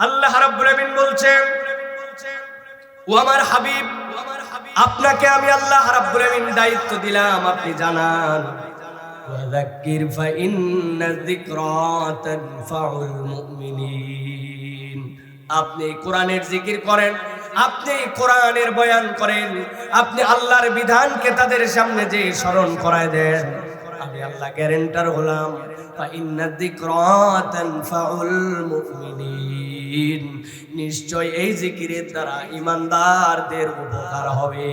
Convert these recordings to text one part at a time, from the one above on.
আল্লাহ রাব্বুল আমিন বলছেন, ও আমার হাবিব, আপনাকে আমি আল্লাহ রাব্বুল আমিন দায়িত্ব দিলাম, আপনি জানান, ওয়াযাক্কির ফাইন্না যিকরা তানফাউল মুমিনিন। আপনি কোরআনের জিকির করেন, আপনি কোরআনের বয়ান করেন, আপনি আল্লাহর বিধানকে তাদের সামনে যে স্মরণ করায় দেন, আমি আল্লাহ গ্যারান্টার হলাম, ফাইন্না যিকরা তানফাউল মুমিনিন, নিশ্চয় এই জিকিরের দ্বারা ঈমানদারদের উপকার হবে।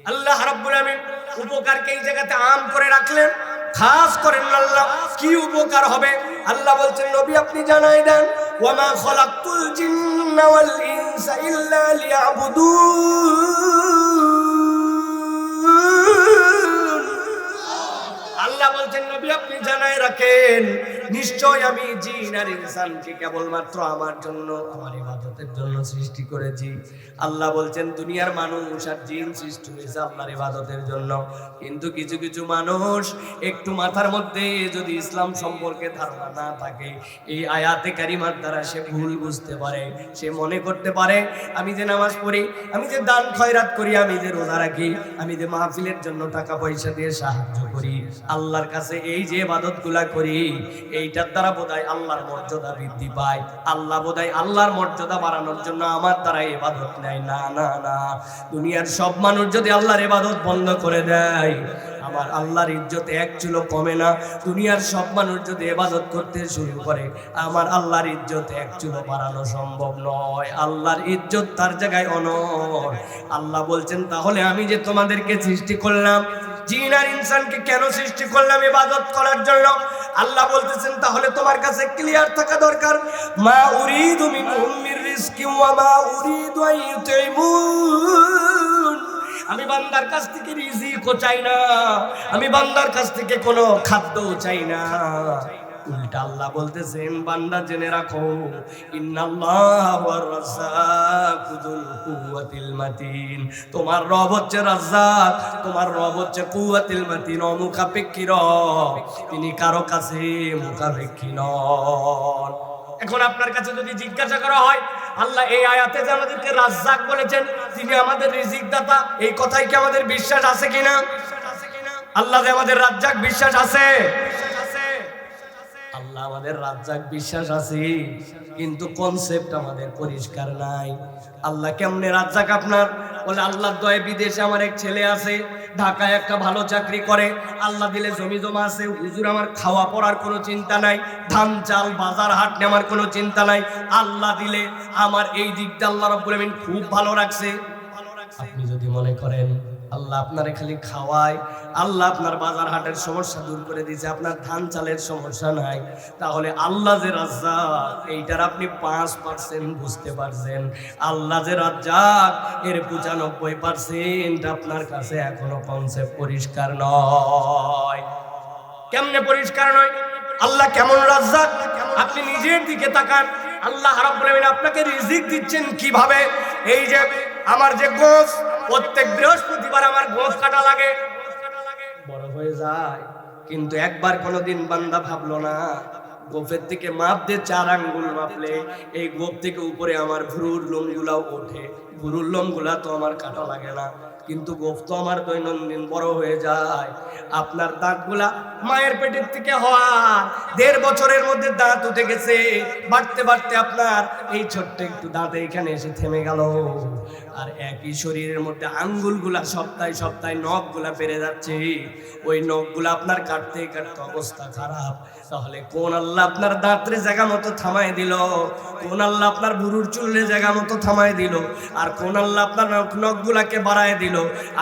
আল্লাহ রাব্বুল আমিন উপকারকে এই জায়গাতে আম করে রাখলেন, খাস করেন আল্লাহ কি উপকার হবে। আল্লাহ বলছেন, নবী আপনি জানাই দেন, ওয়ামা খালাকতুল জিন্না ওয়াল ইনসা ইল্লা লিয়াবুদুন। আল্লাহ বলছেন, নবী আপনি জানাই রাখেন, নিশ্চয় আমি জিন আর ইনসানকে কেবলমাত্র আমার জন্য, আমার ইবাদতের জন্য সৃষ্টি করেছি। আল্লাহ বলছেন, দুনিয়ার মানুষ আর জিন সৃষ্টি হয়েছে আল্লাহর ইবাদতের জন্য। কিন্তু কিছু কিছু মানুষ একটু মাথার মধ্যে যদি ইসলাম সম্পর্কে ধারণা না থাকে, এই আয়াতে কারিমার দ্বারা সে ভুল বুঝতে পারে, সে মনে করতে পারে আমি যে নামাজ পড়ি, আমি যে দান খয়রাত করি, আমি যে রোজা রাখি, আমি যে মাহফিলের জন্য টাকা পয়সা দিয়ে সাহায্য করি, আল্লাহর কাছে এই যে ইবাদতগুলা করি, এইটার দ্বারা বোধহয় আল্লাহর মর্যাদা বৃদ্ধি পায়, আল্লাহ বোধহয় আল্লাহর মর্যাদা বাড়ানোর জন্য আমার দ্বারা ইবাদত নেয়। না না না, দুনিয়ার সব মানুষ যদি আল্লাহর ইবাদত বন্ধ করে দেয়, আমার আল্লাহর ইজ্জত এক চুলো কমে না। দুনিয়ার সব মানুষ যদি ইবাদত করতে শুরু করে, আমার আল্লাহর ইজ্জত এক চুলো বাড়ানো সম্ভব নয়। আল্লাহর ইজ্জত তার জায়গায় অনড়। আল্লাহ বলছেন, তাহলে আমি যে তোমাদেরকে সৃষ্টি করলাম, জিন আর ইনসানকে কেন সৃষ্টি করলাম? ইবাদত করার জন্য। আল্লাহ বলতেছেন, তাহলে তোমার কাছে ক্লিয়ার থাকা দরকার, মা উরিদু মিনহুম মির রিজকি ওয়া মা উরিদু আন ইউতিমুন। আমি বান্দার কাছ থেকে রিজিকও চাই না, আমি বান্দার কাছ থেকে কোনো খাদ্যও চাই না। উল্টা আল্লাহ বলতেছেন, বান্দা জেনে রাখো, ইন্নাল্লাহু ওয়ার রাজ্জাকু যুল কুওয়াতিল মাতিন। তোমার রব হচ্ছে রাজ্জাক, তোমার রব হচ্ছে কুওয়াতিল মাতিন, অমুখাপেক্ষী রব, তিনি কারো কাছে মুখাপেক্ষী নন। এখন আপনার কাছে যদি জিজ্ঞাসা করা হয়, আল্লাহ এই আয়াতে যে আমাদেরকে রাজ্জাক বলেছেন, তিনি আমাদের রিজিক দাতা, এই কথাই কি আমাদের বিশ্বাস আছে কিনা? আল্লাহ যে আমাদের রাজ্জাক, বিশ্বাস আছে? আল্লাহ আমাদের রাজ্জাক বিশ্বাস আছে, কিন্তু কনসেপ্ট আমাদের পরিষ্কার নাই। আল্লাহ কেমনে রাজ্জাক আপনার? বলে, আল্লাহর দয়ায় বিদেশে আমার এক ছেলে আছে, ঢাকায় একটা ভালো চাকরি করে, আল্লাহ দিলে জমি জমা আছে, হুজুর আমার খাওয়া পড়ার কোনো চিন্তা নাই, ধান চাল বাজার হাট নিয়ে আমার কোনো চিন্তা নাই, আল্লাহ দিলে আমার এই দিকটা আল্লাহ রাব্বুল আমিন খুব ভালো রাখছে। আপনি যদি মনে করেন আল্লাহ আপনারে খালি খাওয়ায়, আল্লাহ আপনার বাজার হাটের সমস্যা দূর করে দিয়েছে, আপনার ধান চালের সমস্যা নাই, তাহলে আল্লাহ যে রাজ্জাক এইটার আপনি 5% বুঝতে পারছেন। আল্লাহ যে রাজ্জাক এর 95% আপনার কাছে এখনো কনসেপ্ট পরিষ্কার নয়। কেমনে পরিষ্কার নয়? আল্লাহ কেমন রাজ্জাক আপনি নিজের দিকে তাকান। আল্লাহ রাব্বুল আমিন আপনাকে রিজিক দিচ্ছেন কিভাবে? এই যে আমার যে গোশ, প্রত্যেক বৃহস্পতিবার আমার গোশ কাটা লাগে, বড় হয়ে যায়, কিন্তু একবার কোনোদিন বান্দা ভাবলো না গোফের থেকে মাপ দিয়ে 4 আঙ্গুল মাপলে এই গোফ থেকে উপরে আমার ভুরুর লোমগুলাও ওঠে, ভুরুর লোমগুলা তো আমার কাটা লাগে না, কিন্তু গোফ তো আমার দৈনন্দিন বড় হয়ে যায়। আপনার দাঁতগুলা মায়ের পেটের থেকে হওয়া 1.5 বছরের মধ্যে দাঁত উঠে গেছে, বাড়তে বাড়তে আপনার এই ছোট্ট একটু দাঁত এইখানে এসে থেমে গেল। আর একই শরীরের মধ্যে আঙ্গুলগুলা সপ্তাহে সপ্তাহে নখগুলা বেড়ে যাচ্ছে, ওই নখগুলা আপনার কাটতে কাটতে অবস্থা খারাপ। তাহলে কোন আল্লাহ আপনার দাঁতের জায়গা মতো থামায় দিল? কোন আল্লাহ আপনার ভুরুর চুলের জায়গা মতো থামায় দিল? আর কোন আল্লাহ আপনার নখগুলাকে বাড়ায় দিল?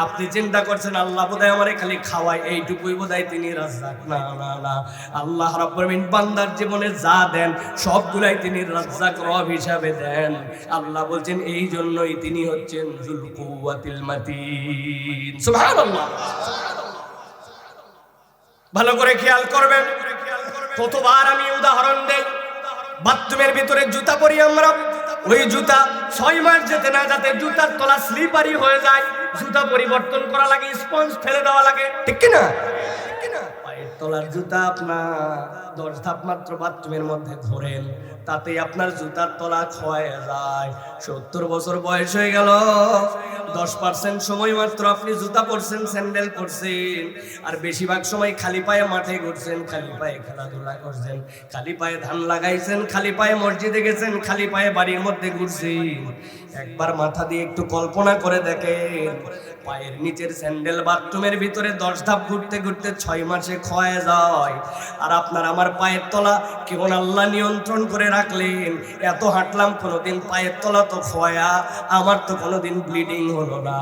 আপনি চিন্তা করছেন আল্লাহ বোধহয় আমারে খালি খাওয়ায়, এইটুকুই বোধহয় তিনি রাজ্জাক। না না না, আল্লাহ রাব্বুল আমিন বান্দার জীবনে যা দেন সবগুলাই তিনি রাজ্জাক রব হিসাবে দেন। আল্লাহ বলছেন, এই জন্যই তিনি হচ্ছেন যুল কুওয়াতিল মাতিন। সুবহানাল্লাহ। ভালো করে খেয়াল করবেন, কতবার আমি উদাহরণ দেই, বাথরুমের ভিতরে জুতা পরি আমরা, ওই জুতা 6 মাস যেতে না যাতে জুতার তলা স্লিপারি হয়ে যায়, জুতা পরিবর্তন করা লাগে, স্পঞ্জ ফেলে দেওয়া লাগে, ঠিক কিনা? পায়ের তলার জুতা আপনার 10 ধাপ মাত্র বাথরুমের মধ্যে ঘোরেন, তাতে আপনার জুতার তলা ক্ষয় যায়। 70 বছর বয়স হয়ে গেল, 10% সময় মাত্র আপনি জুতা পরছেন, স্যান্ডেল পরছেন, আর বেশিরভাগ সময় খালি পায়ে মাঠে ঘুরছেন, খালি পায়ে খেলাধুলা করছেন, খালি পায়ে ধান লাগাইছেন, খালি পায়ে মসজিদে গেছেন, খালি পায়ে বাড়ির মধ্যে ঘুরছেন। একবার মাথা দিয়ে একটু কল্পনা করে দেখেন, পায়ের নিচের স্যান্ডেল বাথরুমের ভিতরে 10 ধাপ ঘুরতে ঘুরতে 6 মাসে ক্ষয় যায়, আর আপনার আমার পায়ের তলা কেমন আল্লাহ নিয়ন্ত্রণ করে রাখলেন। এত হাঁটলাম, কোনোদিন পায়ের তলা তো ক্ষয়া, আমার তো কোনোদিন ব্লিডিং হলো না।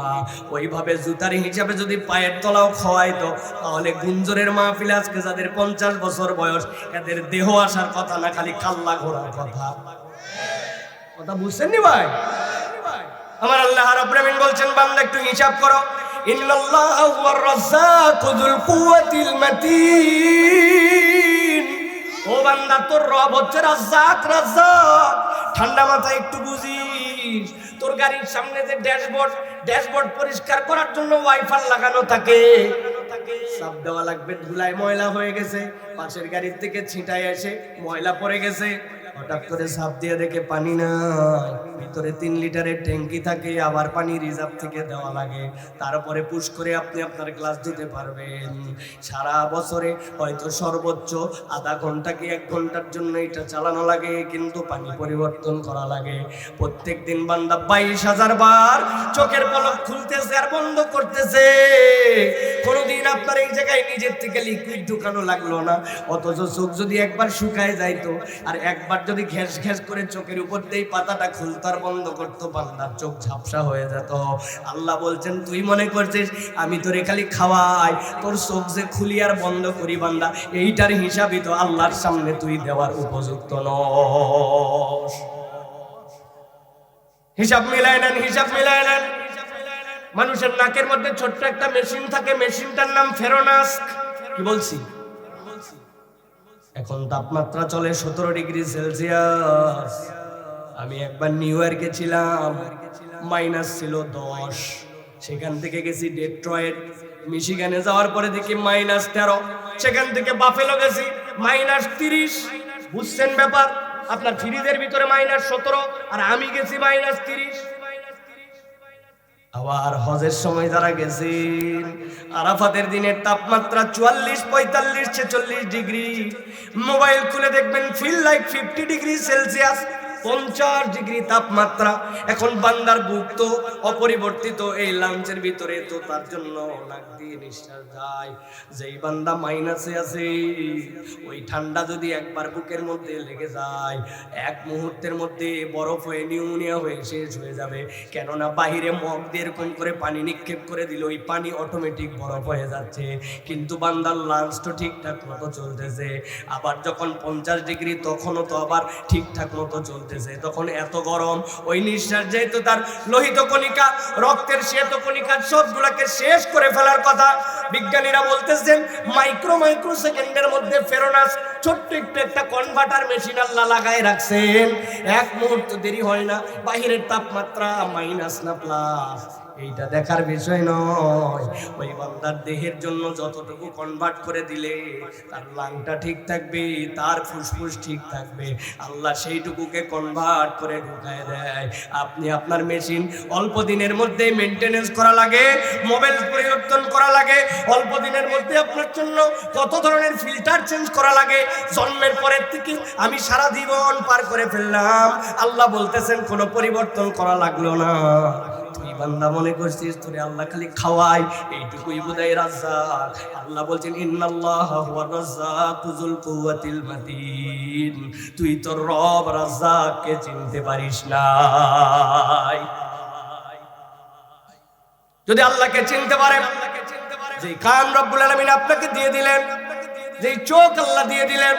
ওইভাবে জুতার হিসাবে যদি পায়ের তলাও ক্ষয়তো, তাহলে গুঞ্জরের মাহফিলে আজকে যাদের 50 বছর বয়স, এদের দেহ আসার কথা না, খালি কাল্লা ঘোরার কথা। কথা বুঝছেন নি ভাই? আমার আল্লাহ রাব্বুল আমিন বলছেন, বান্দা একটু হিসাব করো, ইন্নাল্লাহু হুয়ার রাজ্জাকু যুল কুওয়াতিল মাতিন। ও বান্দা, তোর রব হচ্ছে রাজ্জাক। রাজ্জাক ঠান্ডা মাথায় একটু বুঝিস। তোর গাড়ির সামনে যে ড্যাশবোর্ড পরিষ্কার করার জন্য ওয়াইফার লাগানো থাকে, সাপ দেওয়া লাগবে, ধুলায় ময়লা হয়ে গেছে, পাশের গাড়ির থেকে ছিটায় এসে ময়লা পড়ে গেছে, হঠাৎ করে সাপ দিয়ে দেখে পানি নাই, ভিতরে 3 লিটারের ট্যাঙ্কি থাকে, আবার পানি রিজার্ভ থেকে দেওয়া লাগে, তারপরে পুশ করে আপনি আপনার গ্লাস ধুতে পারবেন। সারা বছরে হয়তো সর্বোচ্চ আধা ঘন্টা কি 1 ঘন্টার জন্য এটা চালানো লাগে, কিন্তু পানি পরিবর্তন করা লাগে। প্রত্যেক দিন বান্দা 22,000 বার চোখের পলক খুলতেছে আর বন্ধ করতেছে। কোনোদিন আপনার এই জায়গায় নিজের থেকে লিকুইড ঢুকানো লাগলো না, অথচ চোখ যদি একবার শুকায় যাইতো, আর একবার যদি ঘেস ঘেস করে চোখের উপর দিয়ে পাতাটা খুলতো আর বন্ধ করতো, বান্দার চোখ ঝাপসা হয়ে যেত। আল্লাহ বলছেন, তুই মনে করছিস আমি তোরে খালি খাওয়াই, তোর চোখ যে খুলি আর বন্ধ করি বান্দা, এইটার হিসাবই তো আল্লাহর সামনে তুই দেওয়ার উপযুক্ত নস। হিসাব মিলায় নেন, হিসাব মিলায় নেন। মানুষের নাকের মধ্যে ছোট্ট একটা মেশিন থাকে, মেশিনটার নাম ফেরোনাস্ক। কি বলছি? এখন তাপমাত্রা চলে 17 ডিগ্রি সেলসিয়াস। আমি একবার নিউ ইয়র্কে ছিলাম, মাইনাস ছিল 10। সেখান থেকে গেছি ডেট্রয়েট, মিশিগানে, যাওয়ার পরে দেখি -13। সেখান থেকে বাফেলো গেছি, -30। বুঝছেন ব্যাপার? আপনার ফ্রিজের ভিতরে -17, আর আমি গেছি -30। আবার হজের সময় যারা গেছেন, আরাফাতের দিনের তাপমাত্রা 44, 45, 46 ডিগ্রি। মোবাইল খুলে দেখবেন feel like 50 degree Celsius, 50 degree তাপমাত্রা। এখন বান্দার বুক তো অপরিবর্তিত, এই লাঞ্চের ভিতরে তো তার জন্য নাক দিয়ে নিঃশ্বাস যায়। যেই বান্দা মাইনাসে আছে, ওই ঠান্ডা যদি একবার বুকের মধ্যে লেগে যায়, 1 মুহূর্তের মধ্যে বরফ হয়ে নিউমোনিয়া হয়ে শেষ হয়ে যাবে। কেননা বাহিরে মগ দিয়ে এরকম করে পানি নিক্ষেপ করে দিল, ওই পানি অটোমেটিক বরফ হয়ে যাচ্ছে, কিন্তু বান্দার লাঞ্চ তো ঠিকঠাক মতো চলতেছে। আবার যখন 50 ডিগ্রি, তখনও তো আবার ঠিকঠাক মতো চলতেছে। তখন এত গরম, ওই নিঃশ্বাস যেহেতু তার লোহিত কণিকা, রক্তের শ্বেত কণিকা সবগুলাকে শেষ করে ফেলার কথা। বিজ্ঞানীরা বলতেছেন মাইক্রো সেকেন্ডের মধ্যে ফেরোনাস ছোট্ট একটু একটা কনভার্টার মেশিন আল্লাহ লাগায় রাখছেন। 1 মুহূর্ত দেরি হয় না, বাহিরের তাপমাত্রা মাইনাস না প্লাস, এইটা দেখার বিষয় নয়। ওই বান্দার দেহের জন্য যতটুকু কনভার্ট করে দিলে তার লাংটা ঠিক থাকবে, তার ফুসফুস ঠিক থাকবে, আল্লাহ সেইটুকুকে কনভার্ট করে ঢুকায় দেয়। আপনি আপনার মেশিন অল্প দিনের মধ্যে মেনটেনেন্স করা লাগে, মোবাইল পরিবর্তন করা লাগে, অল্প দিনের মধ্যে আপনার জন্য কত ধরনের ফিল্টার চেঞ্জ করা লাগে। জন্মের পরের থেকে আমি সারা জীবন পার করে ফেললাম, আল্লাহ বলতেছেন কোনো পরিবর্তন করা লাগলো না। তুই বান্দা মনে করছিস তোরে আল্লাহ খালি খাওয়ায়, এইটুকুই বোধহয় রাজ্জাক। আল্লাহ বলছেন, ইন্নাল্লাহা হুয়ার রাজ্জাকু যুল কুওয়াতিল মাতিন। তুই তোর রব রাজ্জাককে চিনতে পারিস নাই। যদি আল্লাহকে চিনতে পারেন, যে কান রব্বুল আলামিন আপনাকে দিয়ে দিলেন, যে চোখ আল্লাহ দিয়ে দিলেন,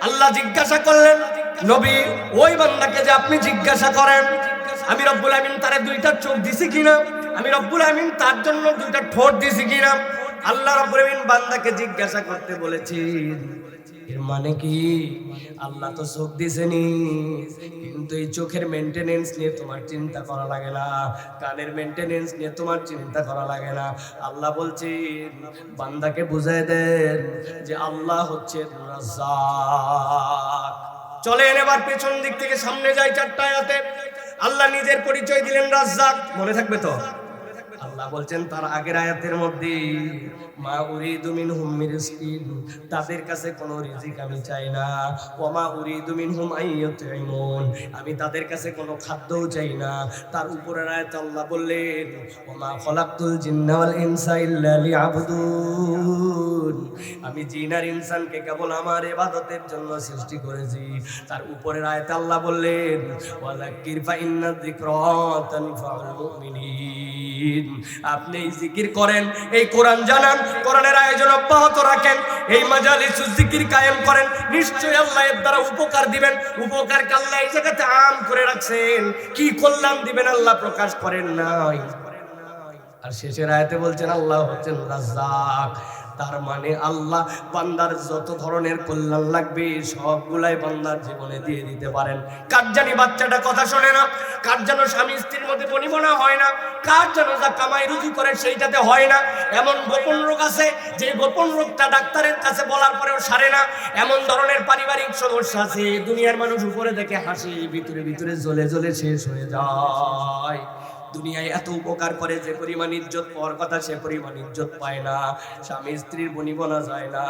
আল্লাহ জিজ্ঞাসা করলেন নবী ওই বান্দাকে যে আপনি জিজ্ঞাসা করেন আমি রব্বুল আমিন তারে 2টা চোখ দিছি কিনা, আমি রব্বুল আমিন তার জন্য 2টা ঠোঁট দিছি কিনা। আল্লাহ রব্বুল আমিন বান্দাকে জিজ্ঞাসা করতে বলেছেন, এর মানে কি আল্লাহ তো চোখ দিছেনি, কিন্তু এই চোখের মেইনটেনেন্স নিয়ে তোমার চিন্তা করা লাগে না, কানের মেইনটেনেন্স নিয়ে তোমার চিন্তা করা লাগে না। আল্লাহ বলছেন বান্দাকে বুঝায় দেন যে আল্লাহ হচ্ছে রাজ্জাক। চলেন এবার পেছন দিক থেকে সামনে যাই, 4টা আয়াতে আল্লাহ নিজের পরিচয় দিলেন রাজ্জাক, মনে থাকবে তো? আল্লাহ বলছেন তার আগের আয়াতের মধ্যে মা উরিদু মিনহুম মিন রিজকিন, তাদের কাছে কোনো রিজিক আমি চাই না। ওয়া মা উরিদু মিনহুম আইয়ুতঈমুন, আমি তাদের কাছে কোনো খাদ্যও চাই না। তার উপরের আয়াতে আল্লাহ বললেন ওয়া মা খলাকতুল জিন্না ওয়াল ইনসা ইল্লা লিয়াবুদুন, আমি জিন আর ইনসানকে কেবল আমার ইবাদতের জন্য সৃষ্টি করেছি। তার উপরের আয়াতে আল্লাহ বললেন ওয়াযাক্কির ফা ইন্না যিকরা তানফাউল মুমিনিন, আপনি জিকির করেন, এই কোরআন জানান, কোরআনের আয়োজন অব্যাহত রাখেন, এই মাজালিসুল জিকির কায়েম করেন, নিশ্চয়ই আল্লাহ এর দ্বারা উপকার দিবেন। উপকারকে আল্লাহ এই জায়গাতে আম করে রাখছেন, কি কল্যাণ দিবেন আল্লাহ প্রকাশ করেন নাই। আর শেষের আয়াতে বলছেন আল্লাহ হচ্ছেন রাজ্জাক, তার মানে আল্লাহ বান্দার যত ধরনের কল্যাণ লাগবে সবগুলাই বান্দার জীবনে দিয়ে দিতে পারেন। কার জানি বাচ্চাটা কথা শোনে না, কার যেন স্বামী স্ত্রীর মধ্যে বনিবনা হয় না, কার যেন যা কামাই রুজি করে সেইটাতে হয় না। এমন গোপন রোগ আছে যে গোপন রোগটা ডাক্তারের কাছে বলার পরেও সারে না। এমন ধরনের পারিবারিক সমস্যা আছে দুনিয়ার মানুষ উপরে দেখে হাসি, ভিতরে ভিতরে জ্বলে জ্বলে শেষ হয়ে যায়। দুনিয়ায় এত উপকার করে যে পরিমাণ ইজ্জত পাওয়ার কথা সে পরিমাণ ইজ্জত পায় না, স্বামী স্ত্রীর বনিবনা যায় না।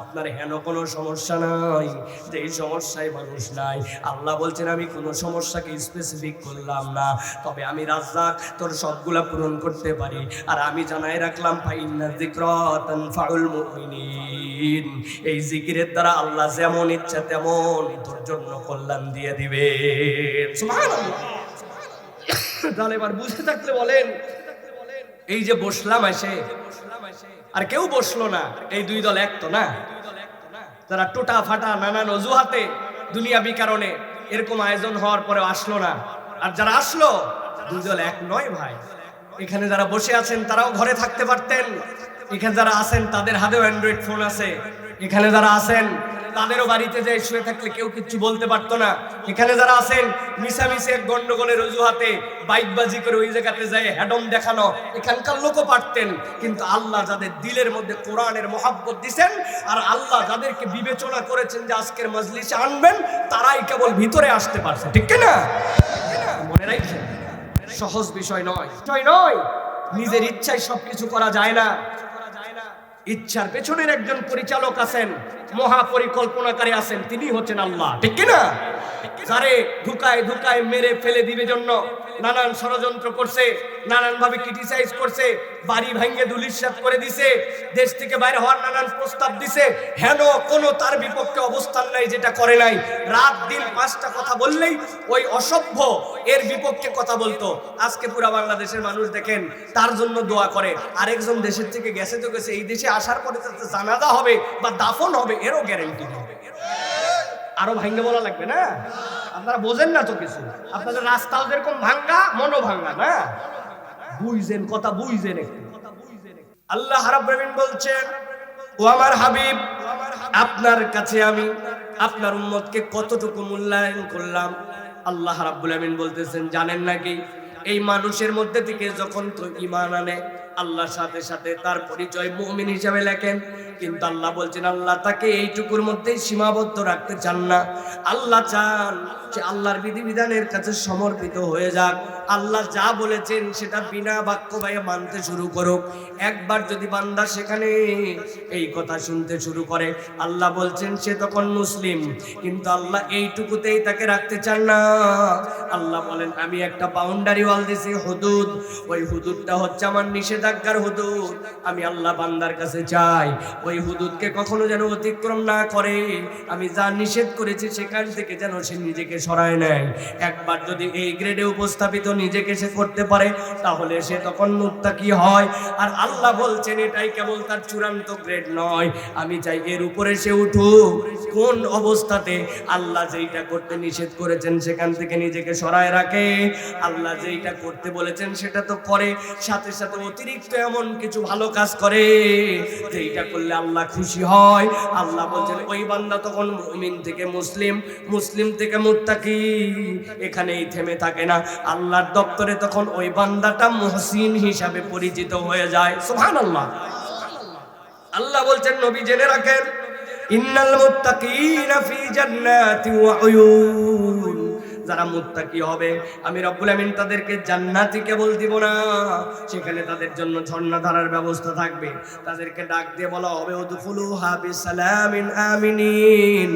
আপনার হেন কোনো সমস্যা নাই যে এই সমস্যায় মানুষ নাই। আল্লাহ বলছেন আমি কোনো সমস্যাকে স্পেসিফিক করলাম না, তবে আমি রাজ্জাক, তোর সবগুলা পূরণ করতে পারি। আর আমি জানাই রাখলাম ফাইন্না যিকরা তানফাউল মুমিনিন, এই জিকিরের দ্বারা আল্লাহ যেমন ইচ্ছা তেমন তোর জন্য কল্যাণ দিয়ে দিবে। সুবহানাল্লাহ। তাহলে এবার বুঝতে থাকলে বলেন, এই যে বসলাম এসে, আর কেউ বসলো না, এই দুই দল এক তো না, যারা টোটা ফাটা নানান অজুহাতে দুনিয়াবি কারণে এরকম আয়োজন হওয়ার পরে আসলো না, আর যারা আসলো দুই দল এক নয় ভাই। এখানে যারা বসে আছেন তারাও ঘরে থাকতে পারতেন, এখানে যারা আছেন তাদের হাতেও অ্যান্ড্রয়েড ফোন আছে, এখানে যারা আছেন তাদেরও বাড়িতে যাই শুয়ে থাকলে কেউ কিচ্ছু বলতে পারতো না। এখানে যারা আছেন মিশামিশি এক গন্ডগোলের অজুহাতে বাইকবাজি করে ওই জায়গাতে যায় হ্যাডম দেখানো, এখানকার লোকও পারতেন। কিন্তু আল্লাহ যাদের দিলের মধ্যে কোরআনের মহাব্বত দিছেন, আর আল্লাহ যাদেরকে বিবেচনা করেছেন যে আজকের মজলিসে আনবেন, তারাই কেবল ভিতরে আসতে পারছে। ঠিক কিনা? মনে রাখছেন, সহজ বিষয় নয়, নিজের ইচ্ছায় সবকিছু করা যায় না। ইচ্ছার পেছনের একজন পরিচালক আছেন, মহাপরিকল্পনাকারী আছেন, তিনি হচ্ছেন আল্লাহ। ঠিক কিনা? যারে ধুকায় ধুকায় মেরে ফেলে দিবে জন্য নানান ষড়যন্ত্র করছে, নানান ভাবে ক্রিটিসাইজ করছে, বাড়ি ভেঙে ধুলিস্যাৎ করে দিছে, দেশ থেকে বাইরে হওয়ার নানান প্রস্তাব দিছে, হেন কোনো তার বিপক্ষে অবস্থান নাই যেটা করে নাই। রাত দিন 5টা কথা বললেই ওই অসভ্য এর বিপক্ষে কথা বলতো। আজকে পুরা বাংলাদেশের মানুষ দেখেন তার জন্য দোয়া করে, আরেকজন দেশের থেকে গেছে তো গেছে, এই দেশে আসার পরে তাতে জানাজা হবে বা দাফন হবে এরও গ্যারান্টি নেই। আরো ভাঙ্গে বলা লাগবে না, আপনারা বোঝেন না তো কিছু। আপনাদের রাস্তাও যেরকম ভাঙ্গা, মনও ভাঙ্গা না, বুঝছেন কথা, বুঝছেন একটু। আল্লাহ রাব্বুল আলামিন বলছেন ও আমার হাবিব, আপনার কাছে আমি আপনার উম্মতকে কতটুকু মূল্যায়ন করলাম। আল্লাহ রাব্বুল আলামিন বলতেছেন জানেন নাকি, এই মানুষের মধ্যে থেকে যখন তো ঈমান আনে আল্লাহর সাথে সাথে তার পরিচয় মুমিন হিসেবে লেখেন, কিন্তু আল্লাহ বলছেন আল্লাহ তাকে এইটুকুর মধ্যেই সীমাবদ্ধ রাখতে চান না। আল্লাহ চান যে আল্লাহর বিধিবিধানের কাছে সমর্পিত হয়ে যাক, আল্লাহ যা বলেছেন সেটা বিনা বাক্য ব্যয়ে মানতে শুরু করুক। একবার যদি বান্দা সেখানে এই কথা শুনতে শুরু করে, আল্লাহ বলছেন সে তখন মুসলিম। কিন্তু আল্লাহ এইটুকুতেই তাকে রাখতে চান না। আল্লাহ বলেন আমি একটা বাউন্ডারি ওয়াল দিছি, হুদুদ, ওই হুদুদটা হচ্ছে আমার নিষেধাজ্ঞার হুদুদ। আমি আল্লাহ বান্দার কাছে চাই ওই হুদুদকে কখনো যেন অতিক্রম না করে, আমি যা নিষেধ করেছি সেখান থেকে যেন সে নিজেকে সরায় নেয়। একবার যদি এই গ্রেডে উপস্থাপিত নিজেকে সে করতে পারে তাহলে সে তখন মুত্তাকি হয়। আর আল্লাহ বলছেন এটাই কেবল তার চূড়ান্ত গ্রেড নয়, আমি চাই এর উপরে সে উঠুক। কোন অবস্থাতে? আল্লাহ যেইটা করতে নিষেধ করেছেন সেখান থেকে নিজেকে সরায় রাখে, আল্লাহ যেইটা করতে বলেছেন সেটা তো করে, সাথে সাথে অতিরিক্ত অতিরিক্ত এমন কিছু ভালো কাজ করে যেটা করলে আল্লাহ খুশি হয়। আল্লাহ বলছেন ওই বান্দা তখন মুমিন থেকে মুসলিম, মুসলিম থেকে মুত্তাকি, এখানেই থেমে থাকে না। আল্লাহর দপ্তরে তখন ওই বান্দাটা মুহসিন হিসাবে পরিচিত হয়ে যায়। সুবহানাল্লাহ। আল্লাহ বলছেন নবী জেনে রাখেন, ইন্নাল মুত্তাকিনা ফি জান্নাতি ওয়া উয়ুন, যারা মুত্তাকি হবে আমি রব্বুল আমিন তাদেরকে জান্নাতি কেবল দিব না, সেখানে তাদের জন্য ঝর্ণা ধারার ব্যবস্থা থাকবে। তাদেরকে ডাক দিয়ে বলা হবে উদখুলুহা বিসালামিন আমিনিন,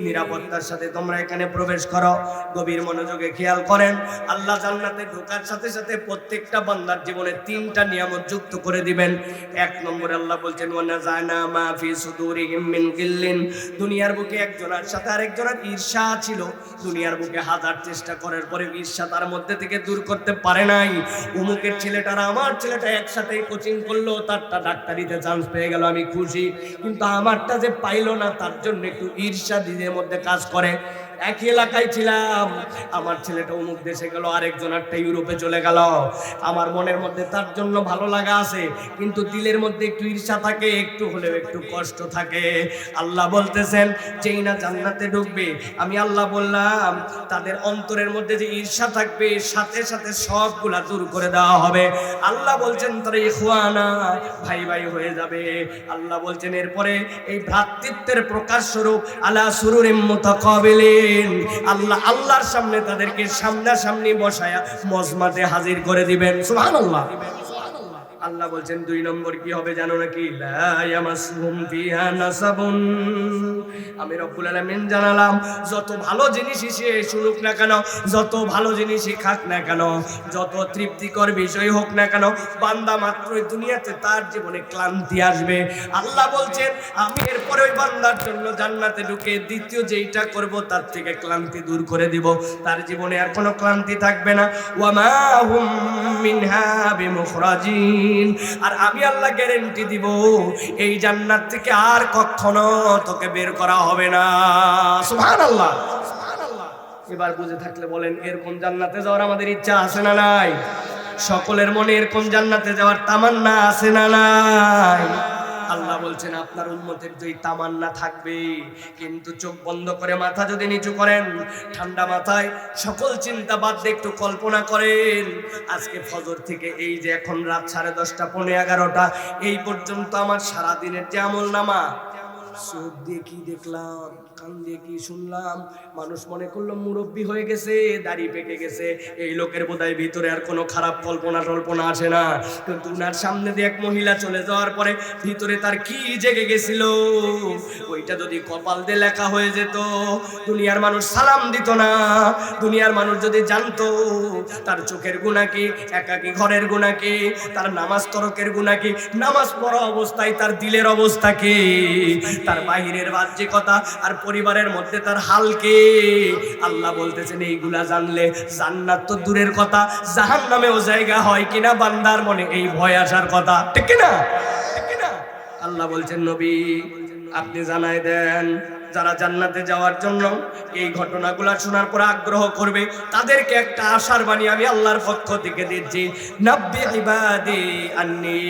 নিরাপত্তার সাথে তোমরা এখানে প্রবেশ করো। গভীর মনোযোগে খেয়াল করেন, আল্লাহ জান্নাতে ঢোকার সাথে সাথে প্রত্যেকটা বান্দার জীবনে 3টা নিয়ামত যুক্ত করে দিবেন। 1 নম্বরে আল্লাহ বলছেন ওয়া নাযানা মা ফি সুদুরিহিম মিন গিল্লিন, দুনিয়ার বুকে একজনের সাথে আরেকজনের ঈর্ষা ছিল, দুনিয়ার বুকে হাজার চেষ্টা করার পরে ঈর্ষা তার মধ্যে থেকে দূর করতে পারে নাই। অমুকের ছেলেটা আর আমার ছেলেটা একসাথে কোচিং করলো, তারটা ডাক্তারিতে চান্স পেয়ে গেল, আমি খুশি, কিন্তু আমারটা যে পাইলো না তার জন্য একটু ঈর্ষা দিনের মধ্যে কাজ করে। একই এলাকায় ছিলাম, আমার ছেলেটা অমুক দেশে গেল, আরেকজনেরটা ইউরোপে চলে গেল, আমার মনের মধ্যে তার জন্য ভালো লাগা আছে, কিন্তু দিলের মধ্যে একটু ঈর্ষা থাকে, একটু হলেও একটু কষ্ট থাকে। আল্লাহ বলতেছেন যেই না জান্নাতে ঢুকবে, আমি আল্লাহ বললাম তাদের অন্তরের মধ্যে যে ঈর্ষা থাকবে সাথে সাথে সবগুলা দূর করে দেওয়া হবে। আল্লাহ বলছেন তারা ইখওয়ানা, ভাই ভাই হয়ে যাবে। আল্লাহ বলছেন এরপরে এই ভ্রাতৃত্বের প্রকাশ স্বরূপ আলা সুরুরিম মুতাকাবিলিন, আল্লাহ আল্লাহর সামনে তাদেরকে সামনাসামনি বসায়া মজমাতে হাজির করে দিবেন। সুবহানাল্লাহ। আল্লাহ বলছেন 2 নম্বর কি হবে জানো নাকি, লা ইয়ামাসুহুম ফিহা নাসাবুন, আমি রব্বুল আলামিন জানালাম যত ভালো জিনিসই সে শুনুক না কেন, যত ভালো জিনিসই খাক না কেন, যত তৃপ্তিকর বিষয় হোক না কেন, বান্দা মাত্রই দুনিয়াতে তার জীবনে ক্লান্তি আসবে। আল্লাহ বলছেন আমি এরপরে ওই বান্দার জন্য জান্নাতে ঢুকে দ্বিতীয় যেইটা করব তার থেকে ক্লান্তি দূর করে দিব, তার জীবনে আর কোনো ক্লান্তি থাকবে না। ওয়া মা হুম মিনহা বিমুখরাজিন, আর আমি আল্লাহ গ্যারান্টি দিব এই জান্নাত থেকে আর কখনো তোকে বের করা হবে না। সুবহানাল্লাহ। এবার বুঝে থাকলে বলেন এরকম জান্নাতে যাওয়ার আমাদের ইচ্ছা আছে না নাই? সকলের মনে এরকম জান্নাতে যাওয়ার তামান্না আছে না নাই? আল্লাহ বলছেন আপনার উম্মতের যদি তামান্না থাকবে, কিন্তু চোখ বন্ধ করে মাথা যদি নিচু করেন, ঠান্ডা মাথায় সকল চিন্তা বাদ দিয়ে একটু কল্পনা করেন, আজকে ফজর থেকে এই যে এখন রাত 10:30 পৌনে 11টা এই পর্যন্ত আমার সারাদিনের যে আমল নামা, চোখ দিয়ে কি দেখলাম, কান দিয়ে কি শুনলাম, মানুষ মনে করলো মুরব্বী হয়ে গেছে, দাড়ি পেকে গেছে, এই লোকের বোধহয় ভিতরে আর কোনো খারাপ কল্পনা আসে না, কিন্তু উনার সামনে দিয়ে এক মহিলা চলে যাওয়ার পরে ভিতরে তার কি জেগে গেছিল, ওইটা যদি কপাল দিয়ে লেখা হয়ে যেত, দুনিয়ার মানুষ সালাম দিত না। দুনিয়ার মানুষ যদি জানতো তার চোখের গুনাহ কি, একাকী ঘরের গুনাহ কি, তার নামাজ তরকের গুনাহ কি, নামাজ পড়া অবস্থায় তার দিলের অবস্থা কি, তার বাহিরের বাহ্যিকতা আর পরিবারের মধ্যে তার হাল কি, আল্লাহ বলতেছেন এইগুলা জানলে জান্নাত তো দূরের কথা, জাহান্নামেও জায়গা হয় কিনা বান্দার মনে এই ভয় আসার কথা, ঠিক কিনা? আল্লাহ বলছেন নবী আপনি জানাই দেন যারা জান্নাতে যাওয়ার জন্য এই ঘটনাগুলো শোনার পর আগ্রহ করবে তাদেরকে একটা আশার বাণী আমি আল্লাহর পক্ষ থেকে দিচ্ছি, নাব্বি ইবাদি আন্নী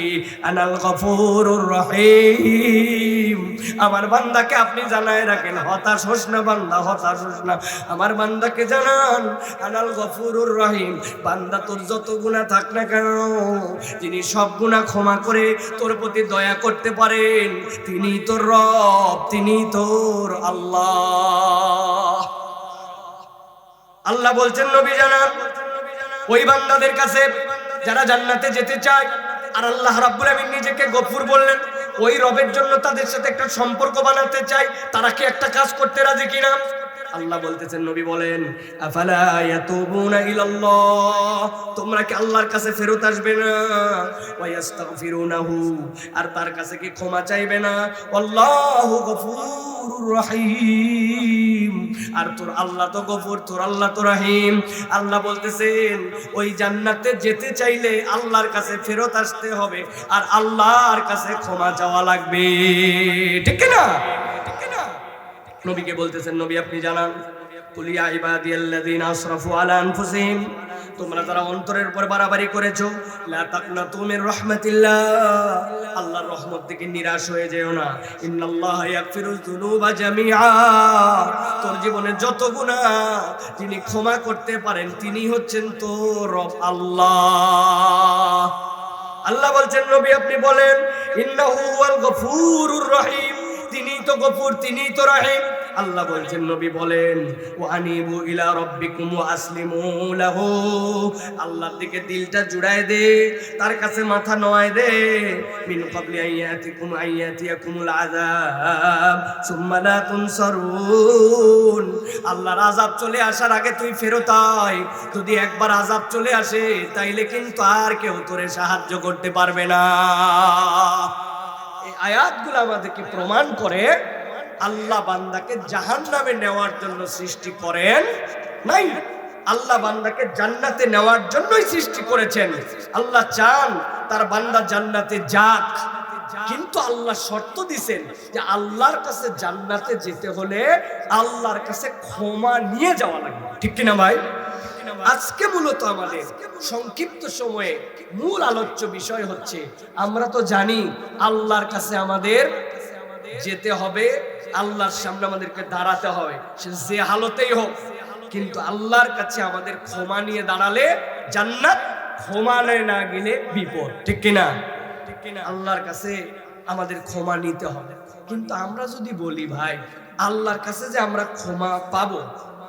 আনাল গফুরুর রহিম। আমার বান্দাকে আপনি জানায় রাখেন, হতাশ হোস না বান্দা, হতাশ হোস না, আমার বান্দাকে জানান আনাল গফুরুর রহিম, বান্দা তোর যত গুনাহ থাক না কেন যিনি সব গুনাহ ক্ষমা করে তোর প্রতি দয়া করতে পারেন তিনি তোর রব, তিনি তোর আল্লাহ। আল্লাহ বলছেন নবী জানান ওই বান্দাদের কাছে যারা জান্নাতে যেতে চায়, আর আল্লাহ রাব্বুল আমিন নিজেকে গফুর বললেন, ওই রবের জন্য তাদের সাথে একটা সম্পর্ক বানাতে চাই, তারা কি একটা কাজ করতে রাজি কিনা? আল্লাহ বলতেছেন নবী বলেন আফালা ইয়াতুবুনা ইলাল্লাহ, তোমরা কি আল্লাহর কাছে ফেরত আসবে না? ওয়া ইস্তাগফিরুনাহু, আর তার কাছে কি ক্ষমা চাইবে না? আল্লাহু গফুরুর রহিম, আর তোর আল্লাহ তো গফুর, তোর আল্লাহ তো রহিম। আল্লাহ বলতেছেন ওই জান্নাতে যেতে চাইলে আল্লাহর কাছে ফেরত আসতে হবে আর আল্লাহর কাছে ক্ষমা চাওয়া লাগবে, ঠিক না? নবীকে বলতেছেন নবী আপনি জানান কুল ইয়া ইবাদিয়াল্লাযিনা আসরাফু আলা আনফুসিহিম, তোমরা যারা অন্তরের উপর বাড়াবাড়ি করেছো, লা তাকনাতু মির রাহমাতিল্লাহ, আল্লাহর রহমত থেকে নিরাশ হয়ে যেও না। ইন্নাল্লাহা ইয়াগফিরুয যুনুবা জামিআ, তোর জীবনে যত গুনাহ তিনি ক্ষমা করতে পারেন, তিনি হচ্ছেন তোর রব আল্লাহ। আল্লাহ বলছেন নবী আপনি বলেন ইন্নাহু হুয়াল গফুরুর রহিম, তিনিই তো গফুর, তিনিই তো রহিম। আল্লাহ বলছেন নবী বলেন ওয়া আনিবু ইলা রাব্বিকুম ওয়া আসলিমু লাহু, আল্লাহর দিকে দিলটা জুড়ায় দে, তার কাছে মাথা নোয়ায় দে। মিন ক্বাবলি আইয়াতিয়াকুমুল আযাব সুম্মা লা তুনসারুন, আল্লাহর আযাব চলে আসার আগে তুই ফেরত আয়। যদি একবার আযাব চলে আসে তাইলে কিন্তু আর কেউ তোরে সাহায্য করতে পারবে না। এই আয়াতগুলো আমাদেরকে প্রমাণ করে আল্লাহ বান্দাকে জাহান্নামে নেওয়ার জন্য সৃষ্টি করেন নাই, আল্লাহ বান্দাকে জান্নাতে নেওয়ার জন্যই সৃষ্টি করেছেন। আল্লাহ চান তার বান্দা জান্নাতে যাক, কিন্তু আল্লাহ শর্ত দিবেন যে আল্লাহর কাছে জান্নাতে যেতে হলে আল্লাহর কাছে ক্ষমা নিয়ে যাওয়া লাগবে। ঠিক কিনা ভাই? আজকে মূলত আমাদের সংক্ষিপ্ত সময়ে মূল আলোচ্য বিষয় হচ্ছে, আমরা তো জানি আল্লাহর কাছে আমাদের যেতে হবে, আল্লাহর সামনে আমাদেরকে দাঁড়াতে হবে, সে যে হালতেই হোক। কিন্তু আল্লাহর কাছে আমাদের ক্ষমা নিয়ে দাঁড়ালে জান্নাত, ক্ষমা না গেলে বিপদ। ঠিক কিনা? আল্লাহর কাছে আমাদের ক্ষমা নিতে হবে। কিন্তু আমরা যদি বলি ভাই আল্লাহর কাছে যে আমরা ক্ষমা পাবো,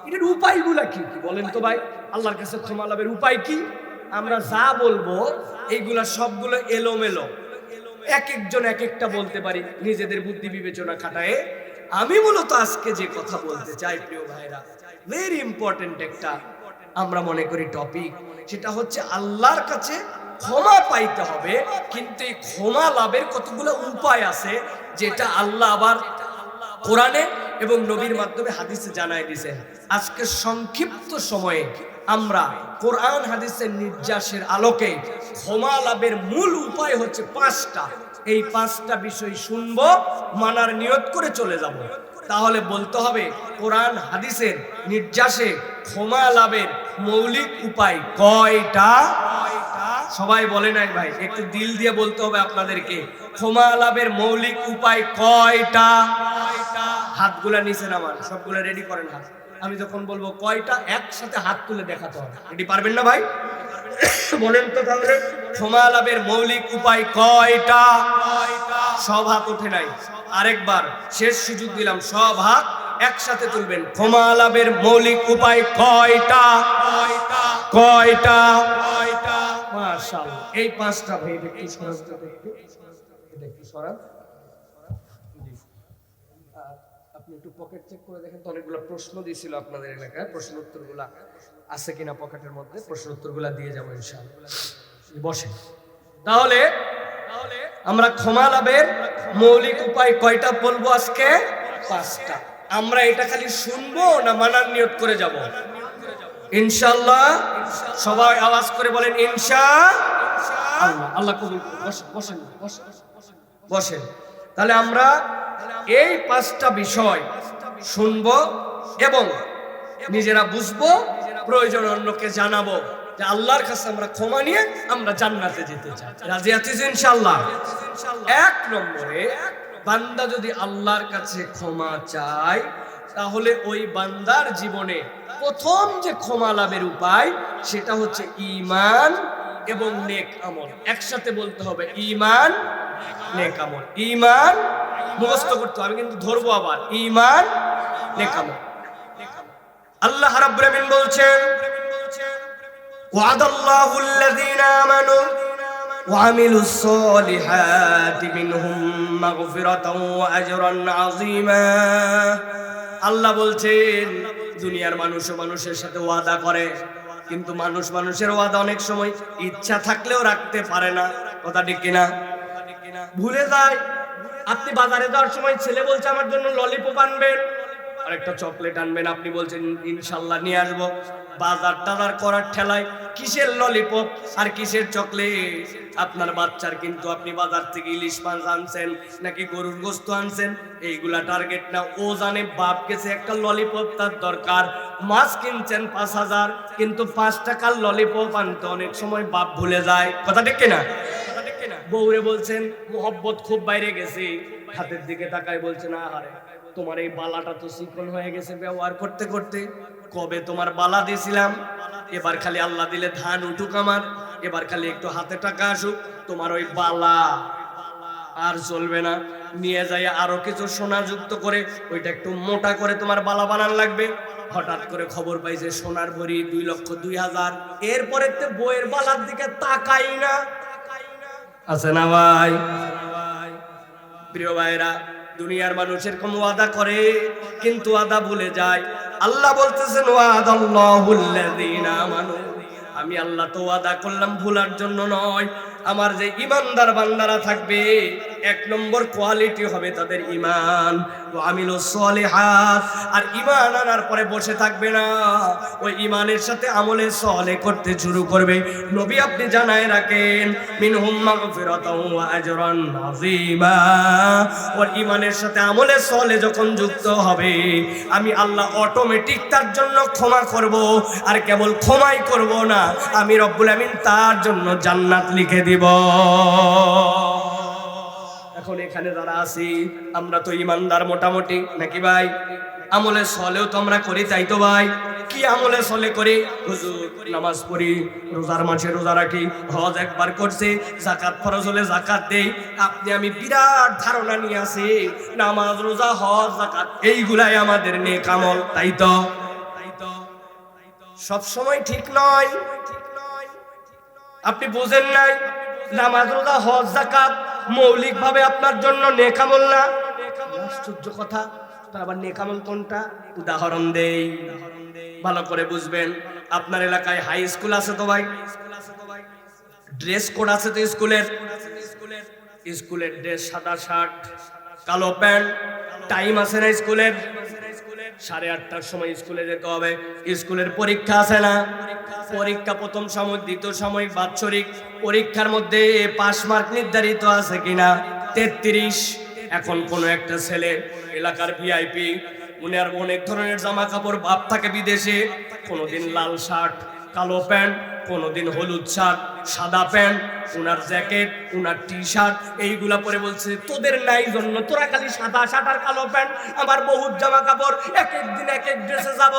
এটার উপায়গুলা কি বলেন তো ভাই? আল্লাহর কাছে ক্ষমা লাভের উপায় কি? আমরা যা বলবো এইগুলা সবগুলো এলোমেলো, এক একজন এক একটা বলতে পারি নিজেদের বুদ্ধি বিবেচনা খাটায়। আমি মূলত আজকে যে কথা বলতে চাই প্রিয় ভাইরা, ভেরি ইম্পর্টেন্ট একটা আমরা মনে করি টপিক, সেটা হচ্ছে আল্লাহর কাছে ক্ষমা পাইতে হবে। কিন্তু এই ক্ষমা লাভের কতগুলো উপায় আছে, যেটা আল্লাহ আবার কোরআনে এবং নবীর মাধ্যমে হাদিসে জানায় দিয়েছেন। আজকে সংক্ষিপ্ত সময়ে আমরা কোরআন হাদিসের নির্যাসের আলোকে ক্ষমা লাভের মূল উপায় হচ্ছে 5টা। এই 5টা বিষয় শুনবো, মানার নিয়ত করে চলে যাব। তাহলে বলতে হবে কোরআন হাদিসের নির্যাসে ক্ষমা লাভের মৌলিক উপায় কয়টা? সবাই বলে নাই ভাই, একটু দিল দিয়ে বলতে হবে আপনাদেরকে, ক্ষমা লাভের মৌলিক উপায় কয়টা? হাতগুলা নিচেন আমার, সবগুলা রেডি করেন হাত। আমি যখন বলবো কয়টা, একসাথে হাত তুলে দেখাতে হবে। রেডি পারবেন না ভাই? বলেন তো তাহলে ক্ষমা লাভের মৌলিক উপায় কয়টা? সব হাত ওঠে নাই, আরেকবার শেষ সুযোগ দিলাম, সব হাত একসাথে তুলবেন। ক্ষমা লাভের মৌলিক উপায় কয়টা? কয়টা? মাশাআল্লাহ, এই 5টা ভাই একটু সরাতে একটু সরান। আপনি একটু পকেট চেক করে দেখেন তো, অনেকগুলো প্রশ্ন দিয়েছিল আপনাদের এলাকায়, প্রশ্ন উত্তরগুলা আছে কিনা পকেটের মধ্যে, প্রশ্ন উত্তরগুলা দিয়ে যাবো ইনশাআল্লাহ। বসেন। তাহলে আমরা ক্ষমা লাভের মৌলিক উপায় কয়টা বলবো আজকে? 5টা। আমরা এটা খালি শুনবো না মানার নিয়ত করে যাব? ইনশাআল্লাহ। সবাই আওয়াজ করে বলেন ইনশাআল্লাহ। আল্লাহ কবুল করুন। বসেন বসেন বসেন। তাহলে আমরা এই 5টা বিষয় শুনবো এবং নিজেরা বুঝবো, প্রয়োজন অন্যকে জানাবো যে আল্লাহর কাছে আমরা ক্ষমা নিয়ে আমরা জান্নাতে যেতে চাই। রাজি আছিস ইনশাআল্লাহ? 1 নম্বরে, বান্দা যদি আল্লাহর কাছে ক্ষমা চায় তাহলে ওই বান্দার জীবনে প্রথম যে ক্ষমা লাভের উপায় সেটা হচ্ছে ঈমান এবং নেক আমল। একসাথে বলতে হবে ঈমান নেক আমল। ঈমান মুখস্থ করতে হবে, আমি কিন্তু ধরবো আবার, ঈমান নেক আমল। আল্লাহ রাব্বুল আলামিন বলছেন ওয়াদাল্লাহুল লাযীনা আমানু ওয়া আমিলুস সলিহাতি মিনহুম মাগফিরাতাও ওয়া আজরান আযীমা। আল্লাহ বলছেন দুনিয়ার মানুষ মানুষের সাথে ওয়াদা করে, কিন্তু মানুষ মানুষের ওয়াদা অনেক সময় ইচ্ছা থাকলেও রাখতে পারে না। কথা ঠিক কিনা? ভুলে যায়। আপনি বাজারে যাওয়ার সময় ছেলে বলছে আমার জন্য ললিপপ আনবেন, আরেকটা চকলেট আনবেন, আপনি বলছেন ইনশাআল্লাহ নিয়ে আসবো। বাজার টাজার করার ঠেলায় কিসের ললিপপ আর কিসের চকলেট। আপনার বাচ্চার কিন্তু আপনি বাজার থেকে ইলিশ মাছ আনছেন নাকি গরুর গোস্ত আনছেন এইগুলা টার্গেট না। ও জানে বাপ গেছে একটা ললিপপ তার দরকার, মাছ কিনছেন 5,000, কিন্তু 5 টাকার ললিপপ আনতে অনেক সময় বাপ ভুলে যায়। কথা ঠিক কিনা? বউরে বলছেন মোহব্বত খুব বাইরে গেছে, হাতের দিকে তাকায় বলছে না আরে তোমার এই বালাটা তো চিকন হয়ে গেছে ব্যবহার করতে করতে, কবে তোমার বালা দিয়েছিলাম, এবার খালি আল্লাহ দিলে ধান উঠুক আমার, এবার খালি একটু হাতে টাকা আসুক, তোমার ওই বালা আর চলবে না, নিয়ে যাই আরো কিছু সোনা যুক্ত করে ওইটা একটু মোটা করে তোমার বালা বানান লাগবে। হঠাৎ করে খবর পাইছে সোনার ভরি 2,02,000। এরপরে তো বইয়ের বালার দিকে তাকাই না। আছে না ভাই? প্রিয় ভাইরা, দুনিয়ার মানুষ এরকম ওয়াদা করে কিন্তু ওয়াদা ভুলে যায়। আল্লাহ বলতেছেন ওয়াদাল্লাহুল্লাযীনা আমানু, আমি আল্লাহ তো ওয়াদা করলাম ভুলার জন্য নয়। আমার যে ইমানদার বান্দারা থাকবে 1 নম্বর কোয়ালিটি হবে তাদের ঈমান, ওয়া আমিলুস সলিহাত। আর ঈমান আনার পরে বসে থাকবে না, ওই ঈমানের সাথে আমলে সলে করতে শুরু করবে। নবী আপনি জানায় রাখেন মিনহুম মাগফিরাতাও ওয়া আজরান আযীমা। ওর ঈমানের সাথে আমলে সলে যখন যুক্ত হবে আমি আল্লাহ অটোমেটিক তার জন্য ক্ষমা করব। আর কেবল ক্ষমাই করব না, আমি রব্বুল আমিন তার জন্য জান্নাত লিখে দিব। এখন এখানে যারা আছি আমরা তো ইমানদার মোটামুটি নাকি ভাই? আমলে সলেও তো আমরা করি, তাই তো ভাই? কি আমলে সলে করি? হুজুর নামাজ পড়ি, রোজার মাসে রোজা রাখি, হজ একবার করছে, যাকাত ফরজ হলে যাকাত দেই। আপনি আমি বিরাট ধারণা নিয়ে আসি নামাজ রোজা হজ যাকাত এইগুলাই আমাদের নেক আমল, তাই তো? সব সময় ঠিক নয়। আপনি বুঝেন নাই নামাজ রোজা হজ যাকাত মৌলিক ভাবে আপনার জন্য নেক আমল না? আশ্চর্য কথা। আবার নেক আমল কোনটা? উদাহরণ দেই, ভালো করে বুঝবেন। আপনার এলাকায় হাই স্কুল আছে তো ভাই? ড্রেস কোড আছে তো স্কুলের? স্কুলের ড্রেস সাদা শার্ট কালো প্যান্ট, টাইম আছে না স্কুলের? 8:30টার সময় স্কুলে যেতে হবে। স্কুলের পরীক্ষা আছে না? পরীক্ষা প্রথম সাময়িক, দ্বিতীয় সাময়িক, বাৎসরিক পরীক্ষার মধ্যে পাস মার্ক নির্ধারিত আছে কিনা? 33। এখন কোন একটা ছেলে এলাকার ভিআইপি, উনার অনেক ধরনের জামা কাপড়, বাপ থাকে বিদেশে, কোনোদিন লাল শার্ট কালো প্যান্ট, কোনোদিন হলুদ শার্ট সাদা প্যান্ট, উনার জ্যাকেট উনার টি শার্ট এইগুলা পরে বলছে তোদের নাই জন্য তোরা খালি সাদা শার্ট আর কালো প্যান্ট, আমার বহুত জামা কাপড়, এক এক দিন এক এক ড্রেসে যাব,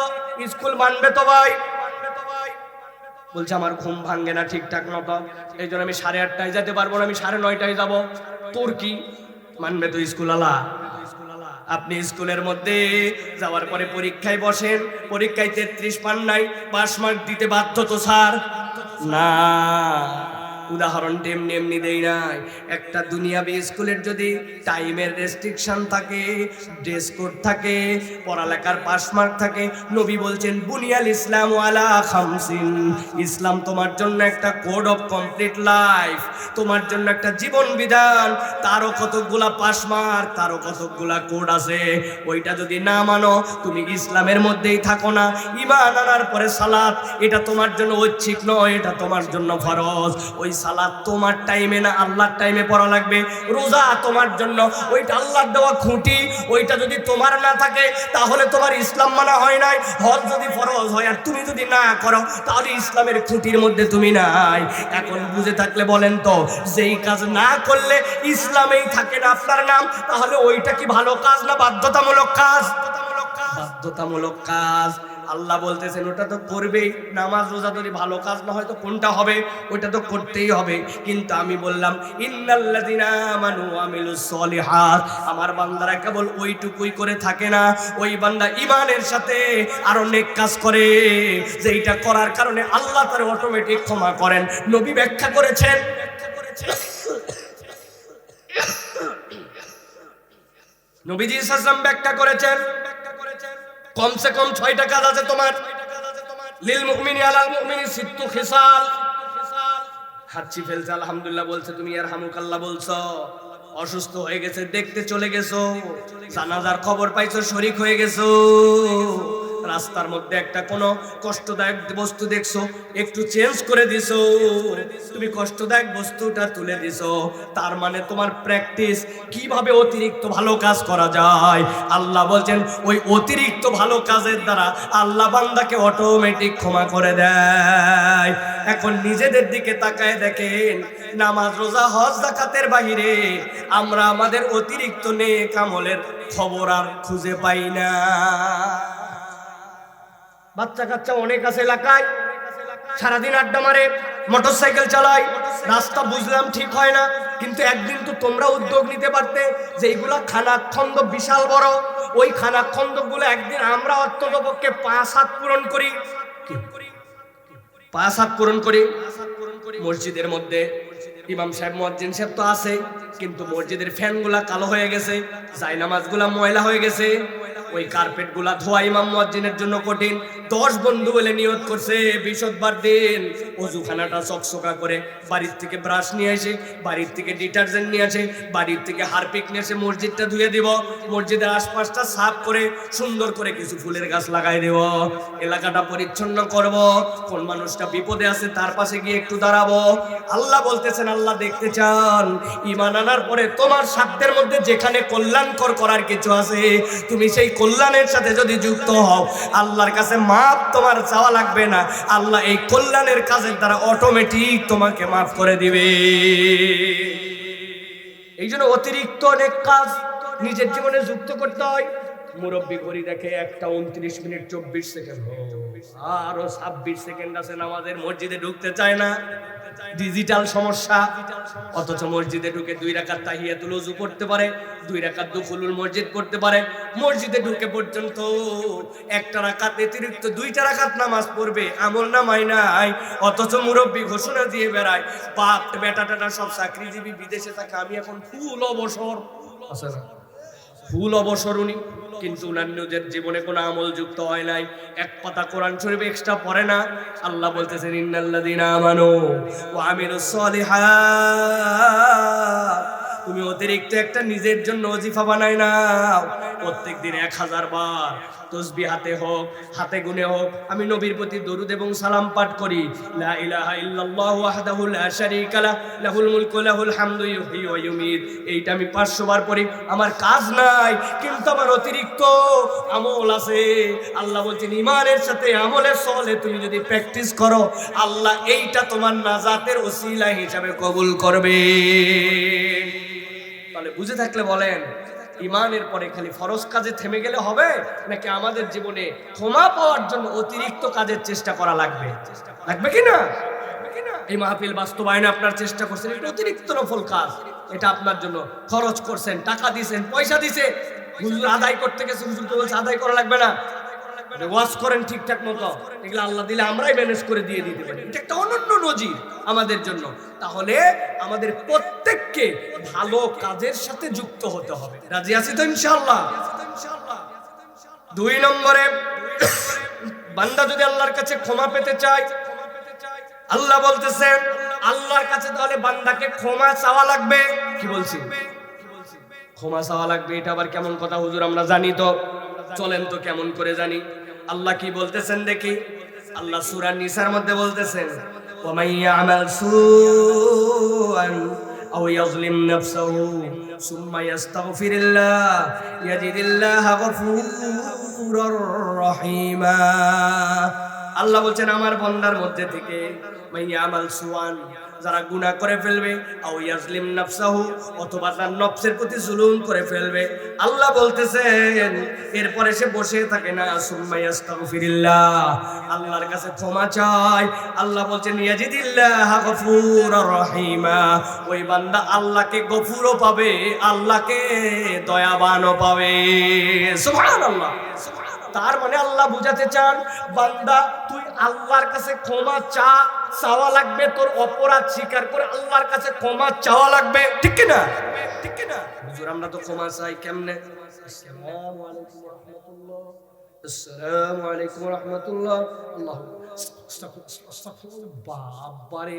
স্কুল মানবে তো ভাই? বলছে আমার ঘুম ভাঙ্গে না ঠিকঠাক মতো, এই জন্য আমি 8:30টায় যেতে পারবো না, আমি 9:30টায় যাব। তোর কি মানবে তো স্কুল আলা? আপনি স্কুলের মধ্যে যাওয়ার পরে পরীক্ষায় বসেন, পরীক্ষায় 33 পান নাই, পাস মার্ক দিতে বাধ্য তো স্যার না। উদাহরণটা এমনি এমনি দেই নাই। একটা দুনিয়াবি স্কুলের যদি টাইমের রেস্ট্রিকশন থাকে, ড্রেস কোড থাকে, পড়ালেখার পাস মার্ক থাকে, নবী বলছেন বুনিয়াল ইসলাম আলা খামসিন, ইসলাম তোমার জন্য একটা কোড অফ কমপ্লিট লাইফ, তোমার জন্য একটা জীবন বিধান, তারও কতগুলা পাস মার্ক, তারও কতগুলা কোড আছে। ওইটা যদি না মানো তুমি ইসলামের মধ্যেই থাকো না। ঈমান আনার পরে সালাত, এটা তোমার জন্য ঐচ্ছিক নয়, এটা তোমার জন্য ফরজ। ওই সালাত তোমার টাইমে না আল্লাহর টাইমে পড়া লাগবে। রোজা তোমার জন্য, ওইটা আল্লাহর দেওয়া খুঁটি, ওইটা যদি তোমার না থাকে তাহলে তোমার ইসলাম মানা হয় নাই। হজ যদি ফরজ হয় আর তুমি যদি না করো তাহলে ইসলামের খুঁটির মধ্যে তুমি নাই। এখন বুঝে থাকলে বলেন তো, যেই কাজ না করলে ইসলামেই থাকে না আপনার নাম, তাহলে ওইটা কি ভালো কাজ না বাধ্যতামূলক কাজ? বাধ্যতামূলক কাজ। আল্লাহ বলতেছেন ওটা তো করবেই। নামাজ রোজা যদি ভালো কাজ না হয় তো কোনটা হবে? ওইটা তো করতেই হবে। কিন্তু আমি বললাম ইন্নাল্লাযিনা আমানু ওয়া আমিলুস সলিহাত, আমার বান্দারা কেবল ওইটুকুই করে থাকে না, ওই বান্দা ঈমানের সাথে আরো নেক কাজ করে, যেইটা করার কারণে আল্লাহ তার অটোমেটিক ক্ষমা করেন। নবী ব্যাখ্যা করেছেন, নবীজি সাল্লাল্লাহু আলাইহি ওয়াসাল্লাম ব্যাখ্যা করেছেন কমসে কম 6টা কাজ আছে তোমার। লিল মুমিনি আলাল মুমিনি সিত্তু খিসাল। হাঁচি ফেলছে আলহামদুলিল্লাহ বলছে, তুমি ইয়ারহামুকাল্লাহ বলছো। অসুস্থ হয়ে গেছে দেখতে চলে গেছো, জানাজার খবর পাইছো শরীক হয়ে গেছো, রাস্তার মধ্যে একটা কোনো কষ্টদায়ক বস্তু দেখছো, একটু চেঞ্জ করে দিছো, তুমি কষ্টদায়ক বস্তুটা তুলে দিছো, তার মানে তোমার প্র্যাকটিস কিভাবে অতিরিক্ত ভালো কাজ করা যায়। আল্লাহ বলছেন ওই অতিরিক্ত ভালো কাজের দ্বারা আল্লাহ বান্দাকে অটোমেটিক ক্ষমা করে দেয়। এখন নিজেদের দিকে তাকায় দেখেন, নামাজ রোজা হজ যাকাতের বাহিরে আমরা আমাদের অতিরিক্ত নেক আমলের খবর আর খুঁজে পাই না। বাচ্চা কাচ্চা অনেক আছে এলাকায়, সারাদিন আড্ডা মারে, মোটরসাইকেল চালায়, রাস্তা বুঝলাম ঠিক হয় না, কিন্তু একদিন তো তোমরা উদ্যোগ নিতে পারতে যে এইগুলা খানাখন্দ বিশাল বড়, ওই খানাখন্দ গুলো একদিন আমরা অত্যন্তপক্ষে 5 হাত পূরণ করি, 5 হাত পূরণ করি। মসজিদের মধ্যে ইমাম সাহেব মুয়াজ্জিন সাহেব তো আছে, কিন্তু মসজিদের ফ্যান গুলা কালো হয়ে গেছে, জায়নামাজ গুলা ময়লা হয়ে গেছে, ওই কার্পেট গুলা ধোয়া ইমাম মুয়াজ্জিনের জন্য কঠিন। 10 বন্ধু বলে নিয়ত করছে 20 বার দিন ওযুখানাটা চকচকা করে, বাড়ির থেকে ব্রাশ নিয়ে আসে, বাড়ির থেকে ডিটারজেন্ট নিয়ে আসে, বাড়ির থেকে হারপিক নিয়ে এসে মসজিদটা ধুয়ে দিব, মসজিদের আশপাশটা সাফ করে সুন্দর করে কিছু ফুলের গাছ লাগাই দেব, এলাকাটা পরিচ্ছন্ন করব, কোন মানুষটা বিপদে আছে তার পাশে গিয়ে একটু দাঁড়াবো। আল্লাহ বলতেছেন, আল্লাহ দেখতে চান ঈমান আনার পরে তোমার সাধ্যের মধ্যে যেখানে কল্যাণকর করার কিছু আছে, তুমি সেই কল্যাণের সাথে যদি যুক্ত হও, আল্লাহর কাছে মাফ তোমার চাওয়া লাগবে না, আল্লাহ এই কল্যাণের কাজের দ্বারা অটোমেটিক তোমাকে মাফ করে দিবে। এই জন্য অতিরিক্ত অনেক কাজ নিজের জীবনে যুক্ত করতে হয়। মুরব্বী ঘড়ি দেখে 1:29 মিনিট 24 সেকেন্ড, আরো 26 সেকেন্ড আছে, নামাজের মসজিদে ঢুকতে চায় না, ডিজিটাল সমস্যা। অথচ মসজিদে ঢুকে 2 রাকাত তাহিয়াতুল ওযু পড়তে পারে, 2 রাকাত দুখুলুল মসজিদ পড়তে পারে, মসজিদে ঢুকে পর্যন্ত 1টা রাকাত অতিরিক্ত 2টা রাকাত নামাজ পড়বে, আমল নামায় নাই। অথচ মুরব্বী ঘোষণা দিয়ে বেড়ায়, বাপ বেটা টাটা সব চাকরিজীবী, বিদেশে থাকে, আমি এখন ফুল অবসর আছে না, ফুল অবসর উনি, কিন্তু উনার নিজের জীবনে কোনো আমল যুক্ত হয় নাই, এক পাতা কোরআন শরীফ এক্সট্রা পড়ে না। আল্লাহ বলতেছেন, ইন্নাল্লাযীনা আমানু ওয়া আমিলুস সলিহাত, তুমি অতিরিক্ত একটা নিজের জন্য ওজিফা বানাই নাও, প্রত্যেকদিন 1000 বার তসবিহ হাতে হোক, হাতে গুনে হোক, আমি নবীর প্রতি দরুদ এবং সালাম পাঠ করি, লা ইলাহা ইল্লাল্লাহু ওয়াহদাহু লা শারীকা লাহু লাহুল মুলকু ওয়া লাহুল হামদু ইউহয়ী ওয়া ইউমীত। এইটা আমি 500 বার পড়ি, আমার কাজ নাই, কিন্তু আমার অতিরিক্ত আমল আছে। আল্লাহ বলছেন, ঈমানের সাথে আমলের সলে তুমি যদি প্র্যাকটিস করো, আল্লাহ এইটা তোমার নাজাতের ওসিলা হিসাবে কবুল করবে। তাহলে বুঝে থাকলে বলেন, ঈমানের পরে খালি ফরজ কাজে থেমে গেলে হবে, নাকি আমাদের জীবনে ক্ষমা পাওয়ার জন্য অতিরিক্ত কাজের চেষ্টা করা লাগবে? লাগবে কিনা? এই মাহফিল বাস্তবায়নে আপনার চেষ্টা করছেন, এটা অতিরিক্ত নফল কাজ, এটা আপনার জন্য খরচ করছেন, টাকা দিয়েছেন, পয়সা দিছে, হুজুর আদায় করতে গেছে, হুজুর তো বলছে আদায় করা লাগবে না, ওয়াজ করেন ঠিকঠাক মতো, এগুলো আল্লাহ দিলে আমরাই ম্যানেজ করে দিয়ে দিতে পারি। এটা একটা অনন্য নজির আমাদের জন্য। তাহলে আমাদের প্রত্যেককে ভালো কাজের সাথে যুক্ত হতে হবে। রাজি আছি তো ইনশাআল্লাহ? 2 নম্বরে, বান্দা যদি আল্লাহর কাছে ক্ষমা পেতে চায়, আল্লাহ বলতেছেন আল্লাহর কাছে তাহলে বান্দাকে ক্ষমা চাওয়া লাগবে। কি বলছি? ক্ষমা চাওয়া লাগবে। এটা আবার কেমন কথা হুজুর? আমরা জানি তো, চলেন তো কেমন করে জানি। আল্লাহ কি বলতেছেন দেখি। আল্লাহ সূরা নিসার মধ্যে বলতেছেন, ওয়া মান ইয়ামাল সুআন আও ইয়াজলিম নাফসাহু সুম্মা ইস্তাগফিরিল্লাহ ইয়াজিদিল্লাহা গফুরুর রহিমা। আল্লাহ বলছেন, আমার বান্দার মধ্যে থেকে মান ইয়ামাল সুআন, যারা গুনাহ করে ফেলবে, আও ইয়াজলিম নাফসাহু, অথবা তার নফসের প্রতি জুলুম করে ফেলবে, আল্লাহ বলতেছেন এরপরে সে বসে থাকে না, সুম্মা ইস্তাগফিরিল্লাহ, আল্লাহর কাছে ক্ষমা চায়, আল্লাহ বলছেন ইয়াজিদিল্লাহা গফুরুর রহিমা, ওই বান্দা আল্লাহকে গফুরও পাবে, আল্লাহকে দয়াবানও পাবে। সুবহানাল্লাহ। তার মানে আল্লাহ বুঝাতে চান, বান্দা তুই আল্লাহর কাছে ক্ষমা চাওয়া লাগবে, তোর অপরাধ স্বীকার করে আল্লাহর কাছে ক্ষমা চাওয়া লাগবে, ঠিক কি না? ঠিক কি না হুজুর? আমরা তো ক্ষমা চাই কেমনে? আসসালামু আলাইকুম ওয়া রাহমাতুল্লাহ, আসসালামু আলাইকুম ওয়া রাহমাতুল্লাহ, আল্লাহ আস্তাগফিরুল্লাহ। বাবারে,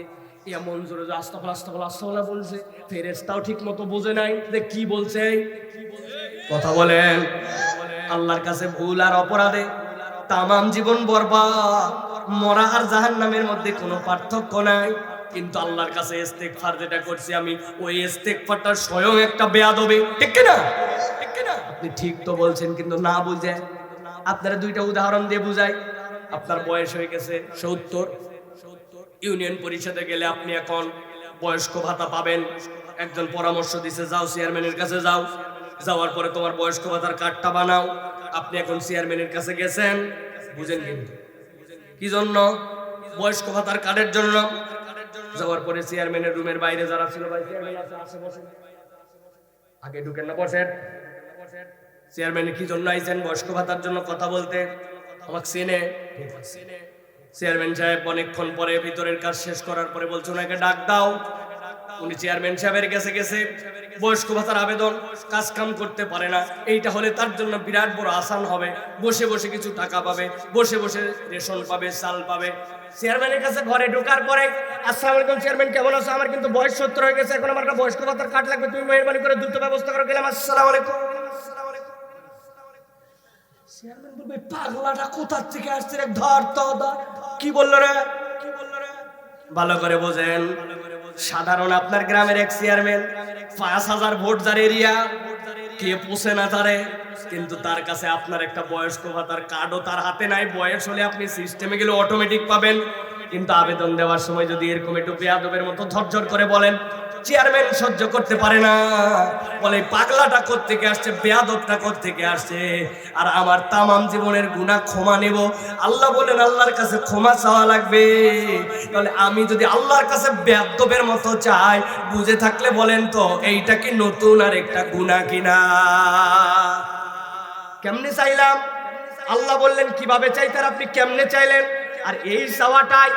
এমন জোরে যে আস্তাগফিরুল্লাহ আস্তাগফিরুল্লাহ আস্তাগফিরুল্লাহ বলছে, ফেরেশতাও ঠিক মতো বোঝে নাই যে কি বলছে। কথা বলেন। আল্লাহর কাছে ভুল আর অপরাধে তামাম জীবন বরবাদ। মরা আর জাহান্নামের মধ্যে কোনো পার্থক্য নাই। কিন্তু আল্লাহর কাছে ইস্তেগফার যেটা করছি আমি, ওই ইস্তেগফারটা স্বয়ং একটা বেয়াদবি, ঠিক কি না? ঠিক কি না? আপনি ঠিক তো বলছেন কিন্তু না বুঝে। আপনারা দুইটা উদাহরণ দিয়ে বুঝাই। আপনার বয়স হয়ে গেছে 70, ইউনিয়ন পরিষদে গেলে আপনি এখন বয়স্ক ভাতা পাবেন। একজন পরামর্শ দিছে, যাও চেয়ারম্যানের কাছে যাও, যাওয়ার পরে তোমার বয়স্ক ভাতার কার্ডটা বানাও। আপনি এখন চেয়ারম্যানের কাছে গেছেন, বুঝেন কিন্তু কি জন্য? বয়স্ক ভাতার কার্ডের জন্য। যাওয়ার পরে চেয়ারম্যানের রুমের বাইরে যারা ছিল, ভাই চেয়ারম্যান আছে, আসে বসেন, আগে ঢুকেন না, বসেন। চেয়ারম্যান কি জন্য আইছেন? বয়স্ক ভাতার জন্য কথা বলতে। আমাকে চেনে? চেয়ারম্যান সাহেব অনেকক্ষণ পরে ভিতরের কাজ শেষ করার পরে বলছে ওনাকে ডাক দাও। উনি চেয়ারম্যান সাহেবের কাছে গেছে, বয়স্ক ভাতার আবেদন, কাজ কাম করতে পারে না, এইটা হলে তার জন্য বিরাট বড় আসান হবে, বসে বসে কিছু টাকা পাবে, বসে বসে রেশন পাবে, চাল পাবে। চেয়ারম্যানের কাছে ঘরে ঢোকার পরে, আসসালামু আলাইকুম চেয়ারম্যান, কেমন আছো? আমার কিন্তু বয়স 70 হয়ে গেছে, এখন আমার একটা বয়স্ক ভাতার কার্ড লাগবে, তুমি মেহরবানি করে দ্রুত ব্যবস্থা করো। গেলাম, আসসালামু আলাইকুম। চেয়ারম্যান বলবে, পাগলাটা কোথা থেকে আসছে রে? ধর তো ধর। কি বললো রে? ভালো করে বোঝেন। সাধারণ আপনার গ্রামের এক চেয়ারম্যান, 5000 ভোট যার এরিয়া, কে পোষে না তারে, কিন্তু তার কাছে আপনার একটা বয়স্ক ভাতার কার্ডও তার হাতে নাই। বয়স হলে আপনি সিস্টেমে গেলে অটোমেটিক পাবেন, কিন্তু আবেদন দেওয়ার সময় যদি এরকম একটু বেয়াদবের মতো ঝরঝর করে বলেন, চেয়ারম্যান সহ্য করতে পারে না, বলে পাগলাটা কোত্থেকে আসছে, বেয়াদবটা কোত্থেকে আসছে, আর আমার তামাম জীবনের গুনাহ ক্ষমা নেব। আল্লাহ বলেন আল্লাহর কাছে ক্ষমা চাওয়া লাগবে। তাহলে আমি যদি আল্লাহর কাছে বেয়াদবের মতো চাই, বুঝে থাকলে বলেন তো এইটা কি নতুন আর একটা গুনাহ কিনা? কেমনে চাইলাম? আল্লাহ বললেন কিভাবে চাইতেন, আপনি কেমনে চাইলেন? আর এই চাওয়াটাই,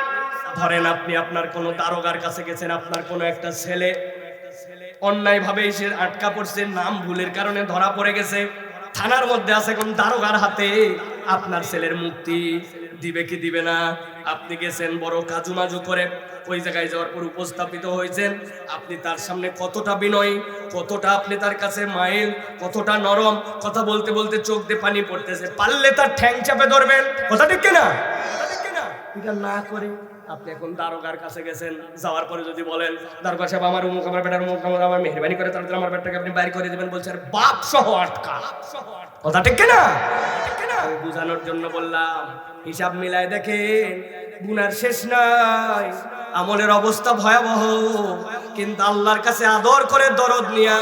ধরেন আপনি আপনার কোনো দারোগার কাছে গেছেন, আপনার কোনো একটা ছেলে অন্যায় ভাবে এসে আটকা পড়ছে, নাম ভুলের কারণে ধরা পড়ে গেছে, থানার মধ্যে আছে, কোন দারোগার হাতে। আপনার ছেলের মুক্তি দিবে কি দিবে না? আপনি গেছেন বড় কাজুমাজু করে, ওই জায়গায় যাওয়ার পর উপস্থাপিত হয়েছেন, আপনি তার সামনে কতটা বিনয়ী, কতটা আপনি তার কাছে মাইল, কতটা নরম, কথা বলতে বলতে চোখ দিয়ে পানি পড়তেছে, পারলে তার ঠ্যাং চাপে ধরবেন, কথা ঠিক কিনা? এটা না করে আপনি এখন দারোগার কাছে গেছেন, যাওয়ার পরে যদি বলেন দারোগা সাহেব আমার অমুক, আমার বেটার অমুক, আমার মেহরবানি করে তাড়াতাড়ি আমার বেটাকে আপনি বাইর করে দিবেন, বলছে আর বাপ সহ আটকা, কথা ঠিক কিনা? বুঝানোর জন্য বললাম, হিসাব মিলায় দেখেন, গুনার শেষ নাই, আমলের অবস্থা ভয়াবহ, কিন্তু আল্লাহর কাছে আদর করে দরদ নিয়া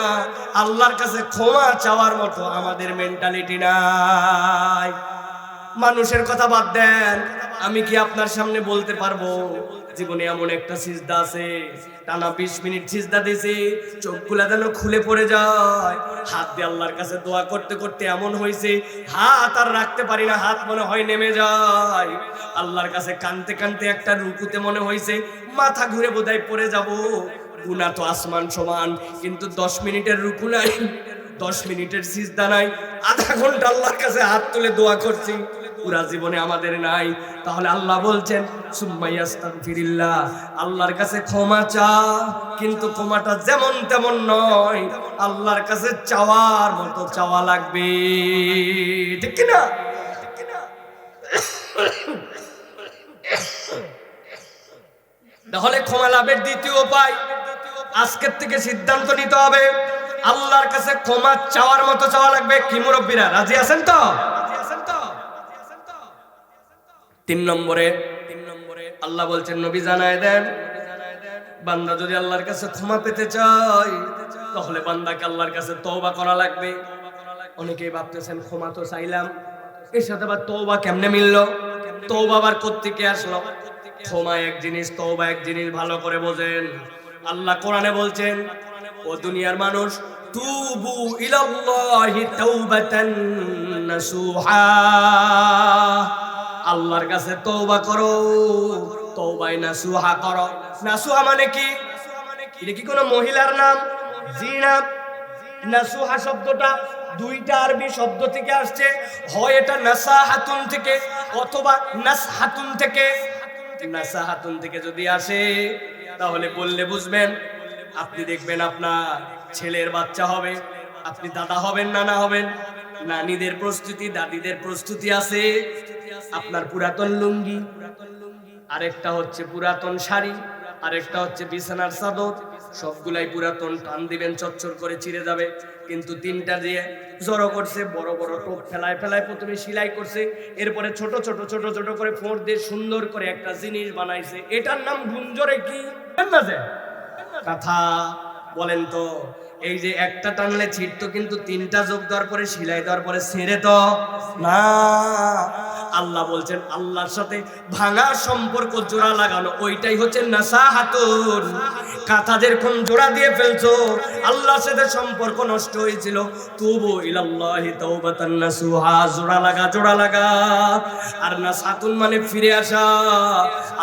আল্লাহর কাছে ক্ষমা চাওয়ার মতো আমাদের মেন্টালিটি নাই। মানুষের কথা বাদ দেন, আমি কি আপনার সামনে বলতে পারবো জীবনে এমন একটা সিজদা আছে, টানা 20 মিনিট সিজদা দিয়েছি, চোখগুলা যেন খুলে পড়ে যায়, হাত দিয়ে আল্লাহর কাছে দোয়া করতে করতে এমন হয়েছে হাত আর রাখতে পারি না, হাত মনে হয় নেমে যায়, আল্লাহর কাছে কানতে কানতে একটা রুকুতে মনে হয়েছে মাথা ঘুরে বোধহয় পড়ে যাব। গুনাহ তো আসমান সমান, কিন্তু 10 মিনিটের রুকু নাই, 10 মিনিটের সিজদা নাই, আধা ঘন্টা আল্লাহর কাছে হাত তুলে দোয়া করছি, পুরা জীবনে আমাদের নাই। তাহলে আল্লাহ বলছেন সুম্মাইয়াস্তাগফিরিল্লাহ, আল্লাহর কাছে ক্ষমা চা, কিন্তু ক্ষমাটা যেমন তেমন নয়, আল্লাহর কাছে চাওয়ার মতো চাওয়া লাগবে, ঠিক কি না? তাহলে ক্ষমা লাভের দ্বিতীয় উপায়, আজকের থেকে সিদ্ধান্ত নিতে হবে আল্লাহর কাছে ক্ষমা চাওয়ার মতো চাওয়া লাগবে। কি মুরব্বীরা রাজি আছেন তো? 3 নম্বরে আল্লাহ বলছেন নবী জানায় দেন, বান্দা যদি আল্লাহর কাছে ক্ষমা পেতে চায়, তাহলে বান্দাকে আল্লাহর কাছে তওবা করা লাগবে। অনেকেই ভাবতেছেন ক্ষমা তো চাইলাম, এর সাথে আবার তওবা কেমনে মিললো? তওবা আবার কোত্থেকে আসলো? ক্ষমা এক জিনিস, তওবা এক জিনিস, ভালো করে বোঝেন। আল্লাহ কোরআনে বলছেন, ও দুনিয়ার মানুষ, তুবু ইলাল্লাহি তাওবাতান নাসুহা, আল্লাহর কাছে তওবা করো, তওবায়ে নাসুহা করো। নাসুহা মানে কি? এটা কি কোনো মহিলার নাম? জি না। নাসুহা শব্দটা দুইটা আরবি শব্দ থেকে আসছে, হয় এটা নাসাহাতুন থেকে অথবা নাসহাতুন থেকে। নাসাহাতুন থেকে যদি আসে তাহলে বললে বুঝবেন, আপনি দেখবেন আপনার ছেলের বাচ্চা হবে, আপনি দাদা হবেন, নানা হবেন, নানীদের প্রস্তুতি, দাদিদের প্রস্তুতি আছে, আপনার পুরাতন লুঙ্গি, আরেকটা হচ্ছে পুরাতন শাড়ি, আরেকটা হচ্ছে বিছানার চাদর, সবগুলাই পুরাতন। টান দিবেন চচ্চর করে চিড়ে যাবে। কিন্তু তিনটা দিয়ে জড়ো করছে, বড় বড় টোপ ফেলায় ফেলায় প্রথমে সেলাই করছে, এরপরে ছোট ছোট ছোট ছোট করে ফোঁড় দিয়ে সুন্দর করে একটা জিনিস বানাইছে। এটার নাম গুঞ্জরে কি কথা বলেন তো? এই যে একটা টানলে ছিটতো, কিন্তু তিনটা যোগ দেওয়ার পরে সেলাই দেওয়ার পরে ছেড়ে তো না। আল্লাহ বলছেন আল্লাহর সাথে ভাঙা সম্পর্ক জোড়া লাগানো, ওইটাই হচ্ছে নাসাহাতুন। কাঁথা যেরকম জোড়া দিয়ে ফেলছো, আল্লাহর সাথে সম্পর্ক নষ্ট হয়েছিল, তুবু ইলাল্লাহি তাওবাতান নাসুহা, জোড়া লাগা জোড়া লাগা। আর নাসাহাতুন মানে ফিরে আসা।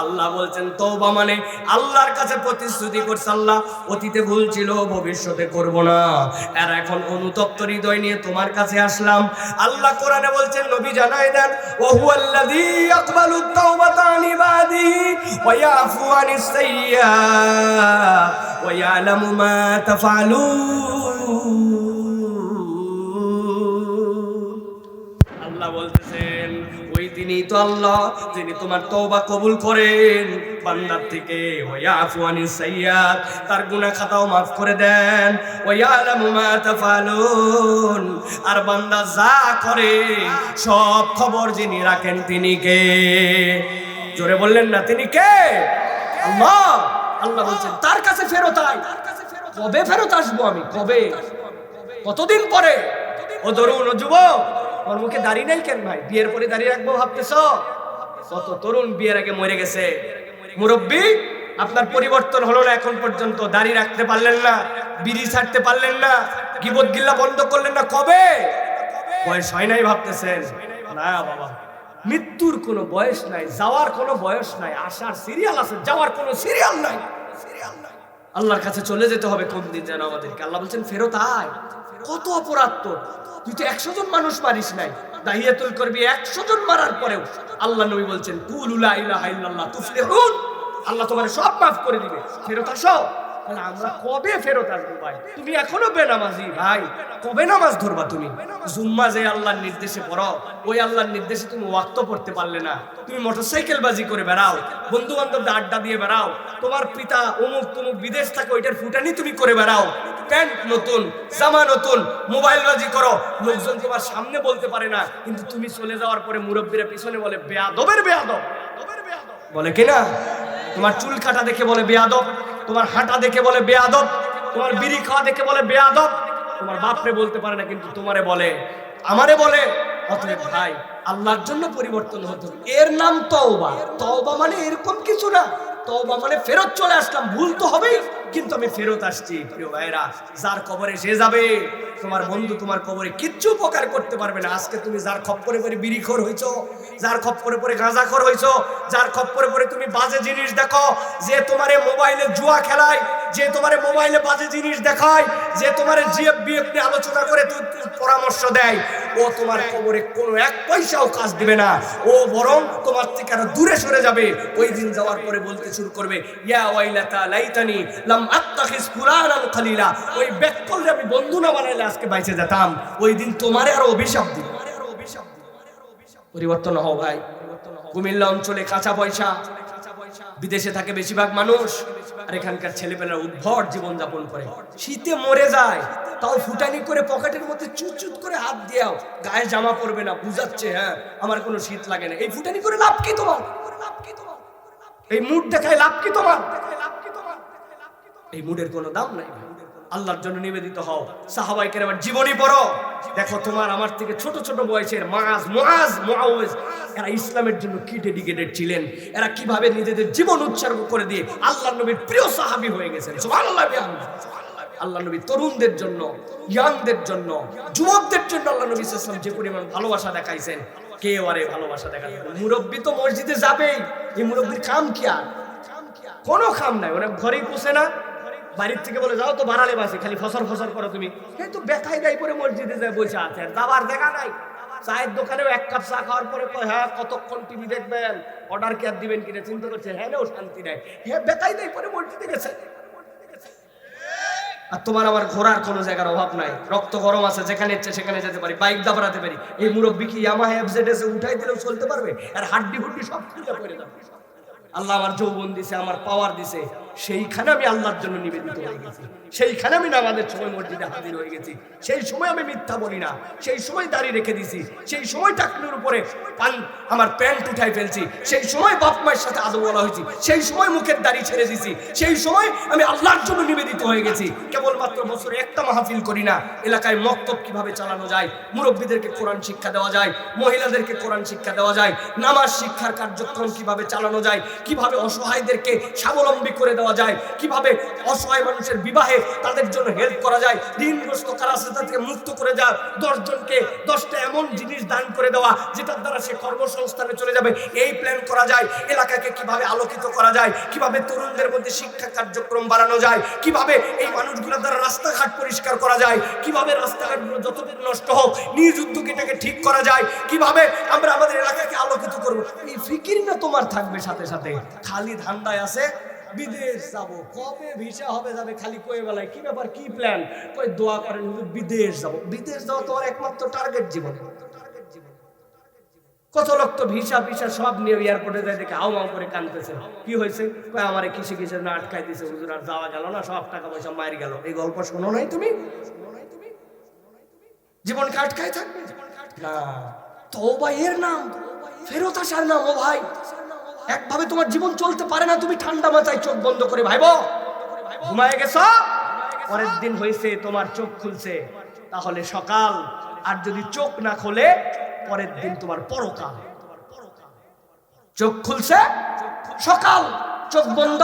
আল্লাহ বলছেন তওবা মানে আল্লাহর কাছে প্রতিশ্রুতি করছে, আল্লাহ অতীতে ভুল ছিল, ভবিষ্যতে করব না, আর এখন অনুতপ্ত হৃদয় নিয়ে তোমার কাছে আসলাম। আল্লাহ কোরআনে বলছেন, নবী জানাই দেন, ওয়া হুয়াল্লাযী ইয়াকবালুত তাওবাতা আন ইবাদিহি ওয়া ইয়াফু আনিস সাইয়্যাত ওয়া ইয়ালামু মা তাফআলুন। আল্লাহ বলতেছেন ওই দিনই তো আল্লাহ যিনি তোমার তওবা কবুল করেন বান্দার থেকে, ওয়া ইয়াফু আনিস সাইয়্যাত, তার গুনাহ খাতাও maaf করে দেন, ওয়া ইয়ালামু মা তাফআলুন, আর বান্দা যা করে সব খবর যিনি রাখেন তিনি কে? জোরে বললেন না, তিনি কে? আল্লাহ। আল্লাহ বলছেন তার কাছে ফেরত আই। কবে ফেরত আসবো আমি? কবে? কতদিন পরে? ও তরুণ, ও যুবক, ওর মুখে দাড়ি নাই কেন ভাই? বিয়ের পরে দাড়ি রাখবো ভাবতেছ? কত তরুণ বিয়ের আগে মরে গেছে। মুরব্বী, আপনার পরিবর্তন হলো না এখন পর্যন্ত, দাড়ি রাখতে পারলেন না, বিড়ি ছাড়তে পারলেন না, গিবত গিল্লা বন্ধ করলেন না, কবে? বয়স হয় নাই ভাবতেছেন? না বাবা, মৃত্যুর কোনো বয়স নাই, যাওয়ার কোনো বয়স নাই, আসার সিরিয়াল আছে, যাওয়ার কোনো সিরিয়াল নাই। আল্লাহর কাছে চলে যেতে হবে কোন দিন যেন আমাদেরকে। আল্লাহ বলছেন ফেরত আয়। কত অপরাধ তোর, তুই তো 100 জন মানুষ মারিস নাই, দাহিয়াতুল করবি 100 জন মারার পরেও আল্লাহ নবী বলছেন কুলু লা ইলাহা ইল্লাল্লাহ তুফলিহুন, আল্লাহ তোমার সব মাফ করে দিবে, ফেরত আসো। তাহলে আমরা কবে ফেরত আসবো ভাই? তুমি এখনো বেনামাজি ভাই, কবে নামাজ ধরবা তুমি? জুম্মা যে আল্লাহর নির্দেশে পড়ো, ওই আল্লাহর নির্দেশে তুমি ওয়াক্ত পড়তে পারলে না, তুমি মোটরসাইকেল বাজি করে বেড়াও, বন্ধু বান্ধবদের আড্ডা দিয়ে বেড়াও, তোমার পিতা অমুক তমুক বিদেশ থাকে, ওইটার ফুটানি তুমি করে বেড়াও, প্যান্ট নতুন, জামা নতুন, মোবাইল বাজি করো, লোকজন তোমার সামনে বলতে পারে না, কিন্তু তুমি চলে যাওয়ার পরে মুরব্বীরা পিছনে বলে বেয়াদবের বেয়াদব, বলে কিনা? তোমার চুল কাটা দেখে বলে বেয়াদব, তোমার হাঁটা দেখে বলে বেয়াদব, তোমার বিড়ি খাওয়া দেখে বলে বেয়াদব, তোমার বাপরে বলতে পারে না, কিন্তু তোমারে বলে, আমারে বলে। অতএব ভাই, আল্লাহর জন্য পরিবর্তন হতে হবে। এর নাম তওবা। তওবা মানে এরকম কিছু না, তওবা মানে ফেরত চলে আসলাম, ভুল তো হবেই, কিন্তু আমি ফেরত আসছি। প্রিয় ভাইরা, যার কবরে সে যাবে, তোমার বন্ধু তোমার কবরে কিচ্ছু উপকার করতে পারবে না। আজকে তুমি যার খপ্পরে পরে বিড়িখোর হইছো, যার খপ্পরে পরে গাঁজাখোর হইছো, যার খপ্পরে পরে তুমি বাজে জিনিস দেখো, যে তোমারে মোবাইলে জুয়া খেলায়, যে তোমারে মোবাইলে বাজে জিনিস দেখায়, যে তোমারে জিএফ বিএফ নিয়ে আলোচনা করে পরামর্শ দেয়, ও তোমার কবরে কোনো 1 পয়সাও কাজ দিবে না, ও বরং তোমার থেকে আরো দূরে সরে যাবে। ওই দিন যাওয়ার পরে বলতে শুরু করবে, ইয়া ওয়াইলাতা লাইতানি লাম আত্তাখিজ ফুলানান খলিলা, ওই বেককলরে আমি বন্ধু না বানাইলে আজকে বাইচে যেতাম। ওই দিন তোমারে আরো অভিশাপ দিবে। পরিবর্তন হও ভাই। কুমিল্লা অঞ্চলে কাঁচা পয়সা, বিদেশে থাকে বেশিরভাগ মানুষ, আর এখানকার ছেলেপেলেরা উদ্ভট জীবন যাপন করে, শীতে মরে যায়, তাও ফুটানি করে পকেটের মধ্যে চুচুত করে হাত দিয়াও, গায়ে জামা পরবে না, বুঝাচ্ছে হ্যাঁ আমার কোনো শীত লাগে না। এই ফুটানি করে লাভ কি তোমার? এই মুড দেখায় লাভ কি তোমার? এই মুডের কোনো দাম নাই। আল্লাহর জন্য নিবেদিত হও। সাহাবায়ে কেরামের জীবনী পড়ো, দেখো তোমার আমার থেকে ছোট ছোট বয়সের মুআজ, এরা ইসলামের জন্য কি ডেডিকেটেড ছিলেন, এরা কিভাবে নিজেদের জীবন উৎসর্গ করে দিয়ে আল্লাহর নবীর প্রিয় সাহাবী হয়ে গেছেন। সুবহানাল্লাহ। আল্লাহ নবী তরুণদের জন্য, ইয়াংদের জন্য, যুবকদের জন্য আল্লাহ নবী সাল্লাল্লাহু আলাইহি ওয়াসাল্লাম যে পরিমাণ ভালোবাসা দেখাইছেন, কেউ আরে ভালোবাসা দেখাবে? মুরব্বী তো মসজিদে যাবেই, এই মুরব্বীর কাম কি? আর কোনো কাম নাই, ওরা ঘরেই পোষে না, বাড়ির থেকে বলে যাও তো বাড়ালে বাসে, খালি ফসর ফসর করো তুমি, এই তো বেকাই দেয় পরে মসজিদে যায় বসে আছে, যাবার দেখা নাই। চায়ের দোকানেও 1 কাপ চা খাওয়ার পরে কয় হ্যাঁ কতক্ষণ টিভি দেখবেন, অর্ডার কি আর দিবেন কিনা চিন্তা করছে, হ্যাঁ নেও শান্তি নাই, হ্যাঁ বেকাই দেয় পরে মসজিদে গেছে। আর তোমার আমার ঘোরার কোনো জায়গার অভাব নাই, রক্ত গরম আছে, যেখানে ইচ্ছে সেখানে যেতে পারি, বাইক দাবড়াতে পারি। এই মুরব্বী কি ইয়ামাহা এফজেডএস উঠাই দিলেও চলতে পারবে? আর হাড্ডি হুড্ডি সব খুলে পড়ে যাবে। আল্লাহ আমার যৌবন দিছে, আমার পাওয়ার দিছে, সেইখানে আমি আল্লাহর জন্য নিবেদিত হয়ে গেছি, সেইখানে আমি নামাজের সময় মসজিদে হাজির হয়ে গেছি, সেই সময় আমি মিথ্যা বলি না, সেই সময় দাঁড়িয়ে রেখে দিছি, সেই সময় টাকনুর উপরে আমার প্যান্ট উঠাই ফেলছি, সেই সময় বাপ মায়ের সাথে আদব বলা হয়েছি, সেই সময় মুখের দাড়ি ছেড়ে দিছি, সেই সময় আমি আল্লাহর জন্য নিবেদিত হয়ে গেছি। কেবলমাত্র বছরে একটা মাহফিল করি না, এলাকায় মক্তব কিভাবে চালানো যায়, মুরব্বীদেরকে কোরআন শিক্ষা দেওয়া যায়, মহিলাদেরকে কোরআন শিক্ষা দেওয়া যায়, নামাজ শিক্ষার কার্যক্রম কিভাবে চালানো যায়, কিভাবে অসহায়দেরকে স্বাবলম্বী করে দেওয়া যায়, কিভাবে অসহায় মানুষের বিবাহে তাদের জন্য হেল্প করা যায়, ঋণগ্রস্ত কারাগার থেকে মুক্ত করে দেওয়া, 10 জনকে 10টা এমন জিনিস দান করে দেওয়া যেটার দ্বারা সে কর্মসংস্থানে চলে যাবে, এই প্ল্যান করা যায়। এলাকাকে কিভাবে আলোকিত করা যায়, কিভাবে তরুণদের মধ্যে শিক্ষা কার্যক্রম বাড়ানো যায়, কিভাবে এই মানুষগুলোর দ্বারা রাস্তাঘাট পরিষ্কার করা যায়, কিভাবে রাস্তাঘাটগুলো যতদিন নষ্ট হোক নিজ উদ্যোগে এটাকে ঠিক করা যায়, কিভাবে আমরা আমাদের এলাকাকে আলোকিত করব, এই ফিকির না তোমার থাকবে। সাথে সাথে খালি ধান্দায় আছে বিদেশ যাব, কবে ভিসা হবে যাবে, খালি কয়ে বেলায় কি ব্যাপার, কি প্ল্যান, কই দোয়া করেন বিদেশ যাব। বিদেশ যাওয়া তোমার একমাত্র টার্গেট জীবনে। কত লোক তো ভিসা ভিসা সব নিয়ে এয়ারপোর্টে যায়, দেখে হাও মাও করে কাঁদতেছে, কি হয়েছে, কই আমারে কিসে কিসে না আটকাই দিয়েছে হুজুর, আর যাওয়া গেল না, সব টাকা পয়সা মার গেল। এই গল্প শোনো নাই তুমি? জীবন আটকায় থাকবে না, তওবা এর নাম, ফেরত আসার নাম। ও ভাই, একভাবে তোমার জীবন চলতে পারে না। তুমি ঠান্ডা মাথায় চোখ বন্ধ করে ভাইবো, ঘুমায় গেছো, পরের দিন হয়েছে তোমার চোখ খুলছে, তাহলে সকাল। আর যদি চোখ না খোলে পরের দিন তোমার পরকাল। চোখ খুলছে সকাল, চোখ বন্ধ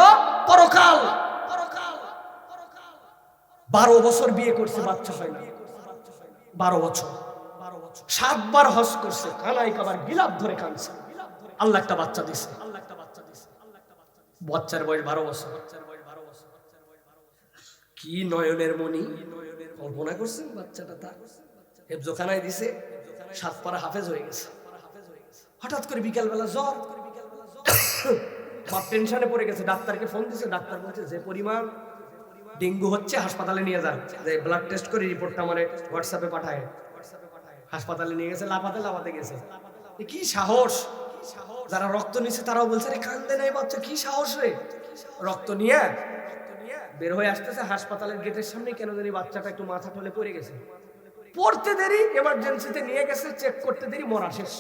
পরকাল। 12 বছর বিয়ে করছে, বাচ্চা হয় না। 12 বছর 7 বার হজ করছে, কানাই কাবার গিলাপ ধরে কাঁদছে, আল্লাহ একটা বাচ্চা দিছে। বাচ্চার বয়স 12 বছর। কি নয়নের মনি, কল্পনা করছেন? বাচ্চাটা তা হেফজোখানায় দিছে, 7 পারা হাফেজ হয়ে গেছে। হঠাৎ করে বিকালবেলা জ্বর, বাপ টেনশনে পড়ে গেছে, ডাক্তারকে ফোন দিছে। ডাক্তার বলছে যে পরিমাণ ডেঙ্গু হচ্ছে হাসপাতালে নিয়ে যান, যে ব্লাড টেস্ট করে রিপোর্টটা আমার হোয়াটসঅ্যাপে পাঠায়। হাসপাতালে নিয়ে গেছে, লাফাতে গেছে। কি সাহস! যারা রক্ত নিচ্ছে তারাও বলছে রে কান্দে নাই বাচ্চা, কি সাহস রে। রক্ত নিয়ে বের হয়ে আসতেছে, হাসপাতালের গেটের সামনে কেন জানি বাচ্চাটা একটু মাথা ঠলে পড়ে গেছে। পড়তে দেরি, এমার্জেন্সিতে নিয়ে গেছে, চেক করতে দেরি, মরা শেষ।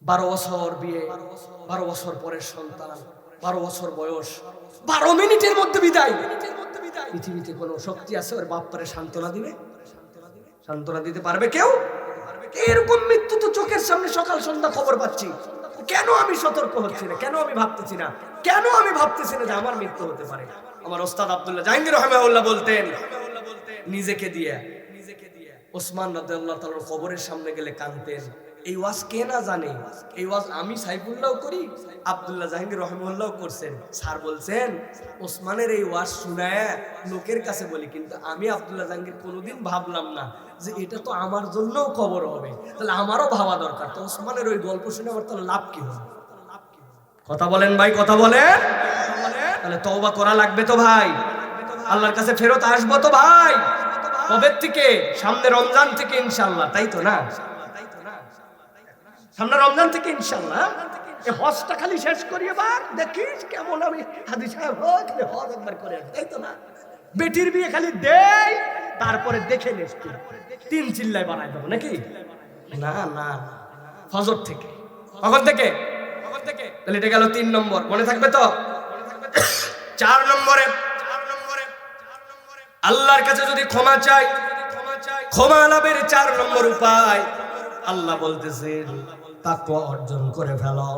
12 বছর বিয়ে, 12 বছর পরের সন্তান, 12 বছর বয়স, 12 মিনিটের মধ্যে বিদায়। পৃথিবীতে কোনো শক্তি আছে ওর বাপ্পারে সান্ত্বনা দিবে? সান্ত্বনা দিতে পারবে কেউ? এরকম মৃত্যু তো চোখের সামনে সকাল সন্ধ্যা খবর পাচ্ছি। কেন আমি সতর্ক হচ্ছি না? কেন আমি ভাবতেছি না? কেন আমি ভাবতেছি না যে আমার মৃত্যু হতে পারে? আমার ওস্তাদ আব্দুল্লাহ জাহাঙ্গীর রাহিমাহুল্লাহ বলতেন, নিজেকে দিয়ে ওসমান রাদিয়াল্লাহু তাআলার কবরের সামনে গেলে কাঁদতেন। এই ওয়াজ কে না জানে? এই ওয়াজ আমি সাইফুল্লাহ করি, আব্দুল্লাহ জাহাঙ্গীর রাহিমাহুল্লাহ করছেন। স্যার বলছেন ওসমানের এই ওয়াজ শুনায় লোকের কাছে বলি, কিন্তু আমি আব্দুল্লাহ জাহাঙ্গীর কোনোদিন ভাবলাম না যে এটা তো আমার জন্যও কবর হবে, তাহলে আমারও ভাবা দরকার। তো ওসমানের ওই গল্প শুনে আমার তাহলে লাভ কি হবে? কথা বলেন ভাই, কথা বলেন। তাহলে তওবা করা লাগবে তো ভাই, আল্লাহর কাছে ফেরত আসবো তো ভাই। কবে থেকে? সামনে রমজান থেকে ইনশাআল্লাহ, তাই তো না? সামনে রমজান থেকে ইনশাআল্লাহ। এই হজটা খালি শেষ করি, এবার দেখিস কেমন আমি হাজি সাহেব খালি হজ একবার করে, তাই তো না? বেটির বিয়ে খালি দেই, তারপরে দেখে নেস 3 চিল্লায় বানাই দেবো নাকি? না না, ফজর থেকে। কখন থেকে? তাহলে এটা গেল 3 নম্বর, মনে থাকবে তো? 4 নম্বরে আল্লাহর কাছে যদি ক্ষমা চাই, ক্ষমা লাভের 4 নম্বর উপায় আল্লাহ বলতেছেন তাকওয়া অর্জন করে ফেলো।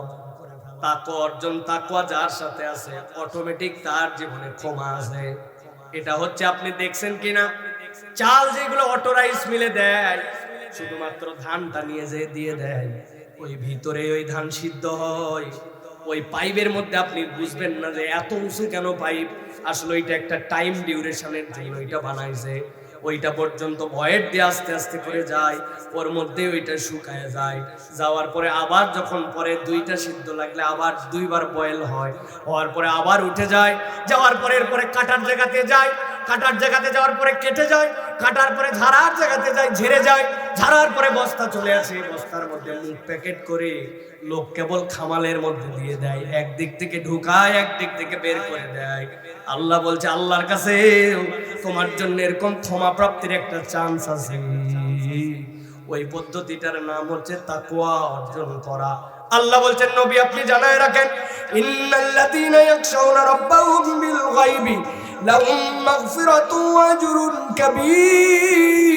তাকওয়া অর্জন, তাকওয়া যার সাথে আছে অটোমেটিক তার জীবনে ক্ষমা আছে। এটা হচ্ছে, আপনি দেখছেন কিনা, চাল যেগুলো অটো রাইস মিলে দেয়, শুধুমাত্র ধানটা নিয়ে যে দিয়ে দেয়, ওই ভিতরে ওই ধান সিদ্ধ হয়। ওই পাইপের মধ্যে আপনি বুঝবেন না যে এত উঁচু কেন পাইপ, আসলে এটা একটা টাইম ডিউরেশনের জন্য এটা বানাইছে। ওইটা পর্যন্ত ভয়ের দিয়ে আস্তে আস্তে করে যায়, ওর মধ্যে ওইটা শুকায় যায়। যাওয়ার পরে আবার যখন পরে 2টা সিদ্ধ লাগলে আবার 2বার বয়েল হয়, হওয়ার পরে আবার উঠে যায়। যাওয়ার পরে এরপরে কাটার জায়গাতে যায়, কাটার জায়গাতে যাওয়ার পরে কেটে যায়, কাটার পরে ঝাড়ার জায়গাতে যায়, ঝেড়ে যায়, ঝাড়ার পরে বস্তা চলে আসে, বস্তার মধ্যে মুখ প্যাকেট করে লোক কেবল খামালের মধ্যে দিয়ে দেয়, একদিক থেকে ঢুকায় একদিক থেকে বের করে দেয়। আল্লাহ বলছে আল্লাহর কাছে তোমার জন্য এরকম ক্ষমা প্রাপ্তির একটা চান্স আছে। ওই পদ্ধতিটার নাম হচ্ছে তাকওয়া অর্জন করা। আল্লাহ বলছেন নবী আপনি জানায় রাখেন, ইন্নাল্লাযীনা ইয়াখশাউনা রাব্বাহুম বিল গায়বি লাহুম মাগফিরাতুন ওয়া আজরুন কাবীর।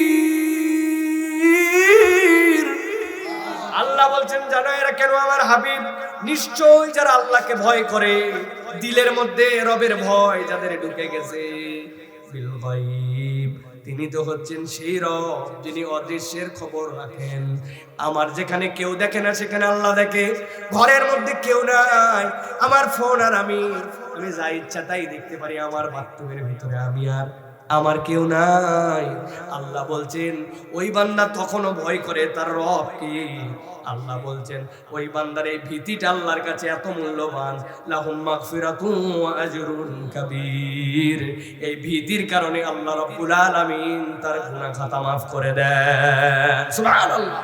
আল্লাহ বলছেন জানায় রাখেন আমার হাবিব, নিশ্চয় যারা আল্লাহকে ভয় করে, দিলের মধ্যে রবের ভয় যাদের ঢুকে গেছে, বিল গায়ব, তিনি তো হচ্ছেন সেই রব যিনি অদৃশ্যের খবর রাখেন। আমার যেখানে কেউ দেখে না সেখানে আল্লাহ দেখে, ঘরের মধ্যে কেউ নাই, আমার ফোন আর আমি যা ইচ্ছা তাই দেখতে পারি, আমার বাথরুমের ভিতরে আমি আর আমার কেউ নাই। আল্লাহ বলছেন ওই বান্দা তখনও ভয় করে তার রব কি। আল্লাহ বলছেন ওই বান্দার এই ভীতিটা আল্লাহর কাছে এত মূল্যবান, লাহুম মাগফিরাতুন ওয়া আজরুন কাবীর। এই ভীতির কারণে আল্লাহ রাব্বুল আলামিন তার গুনাহ খাতা মাফ করে দেন। সুবহানাল্লাহ।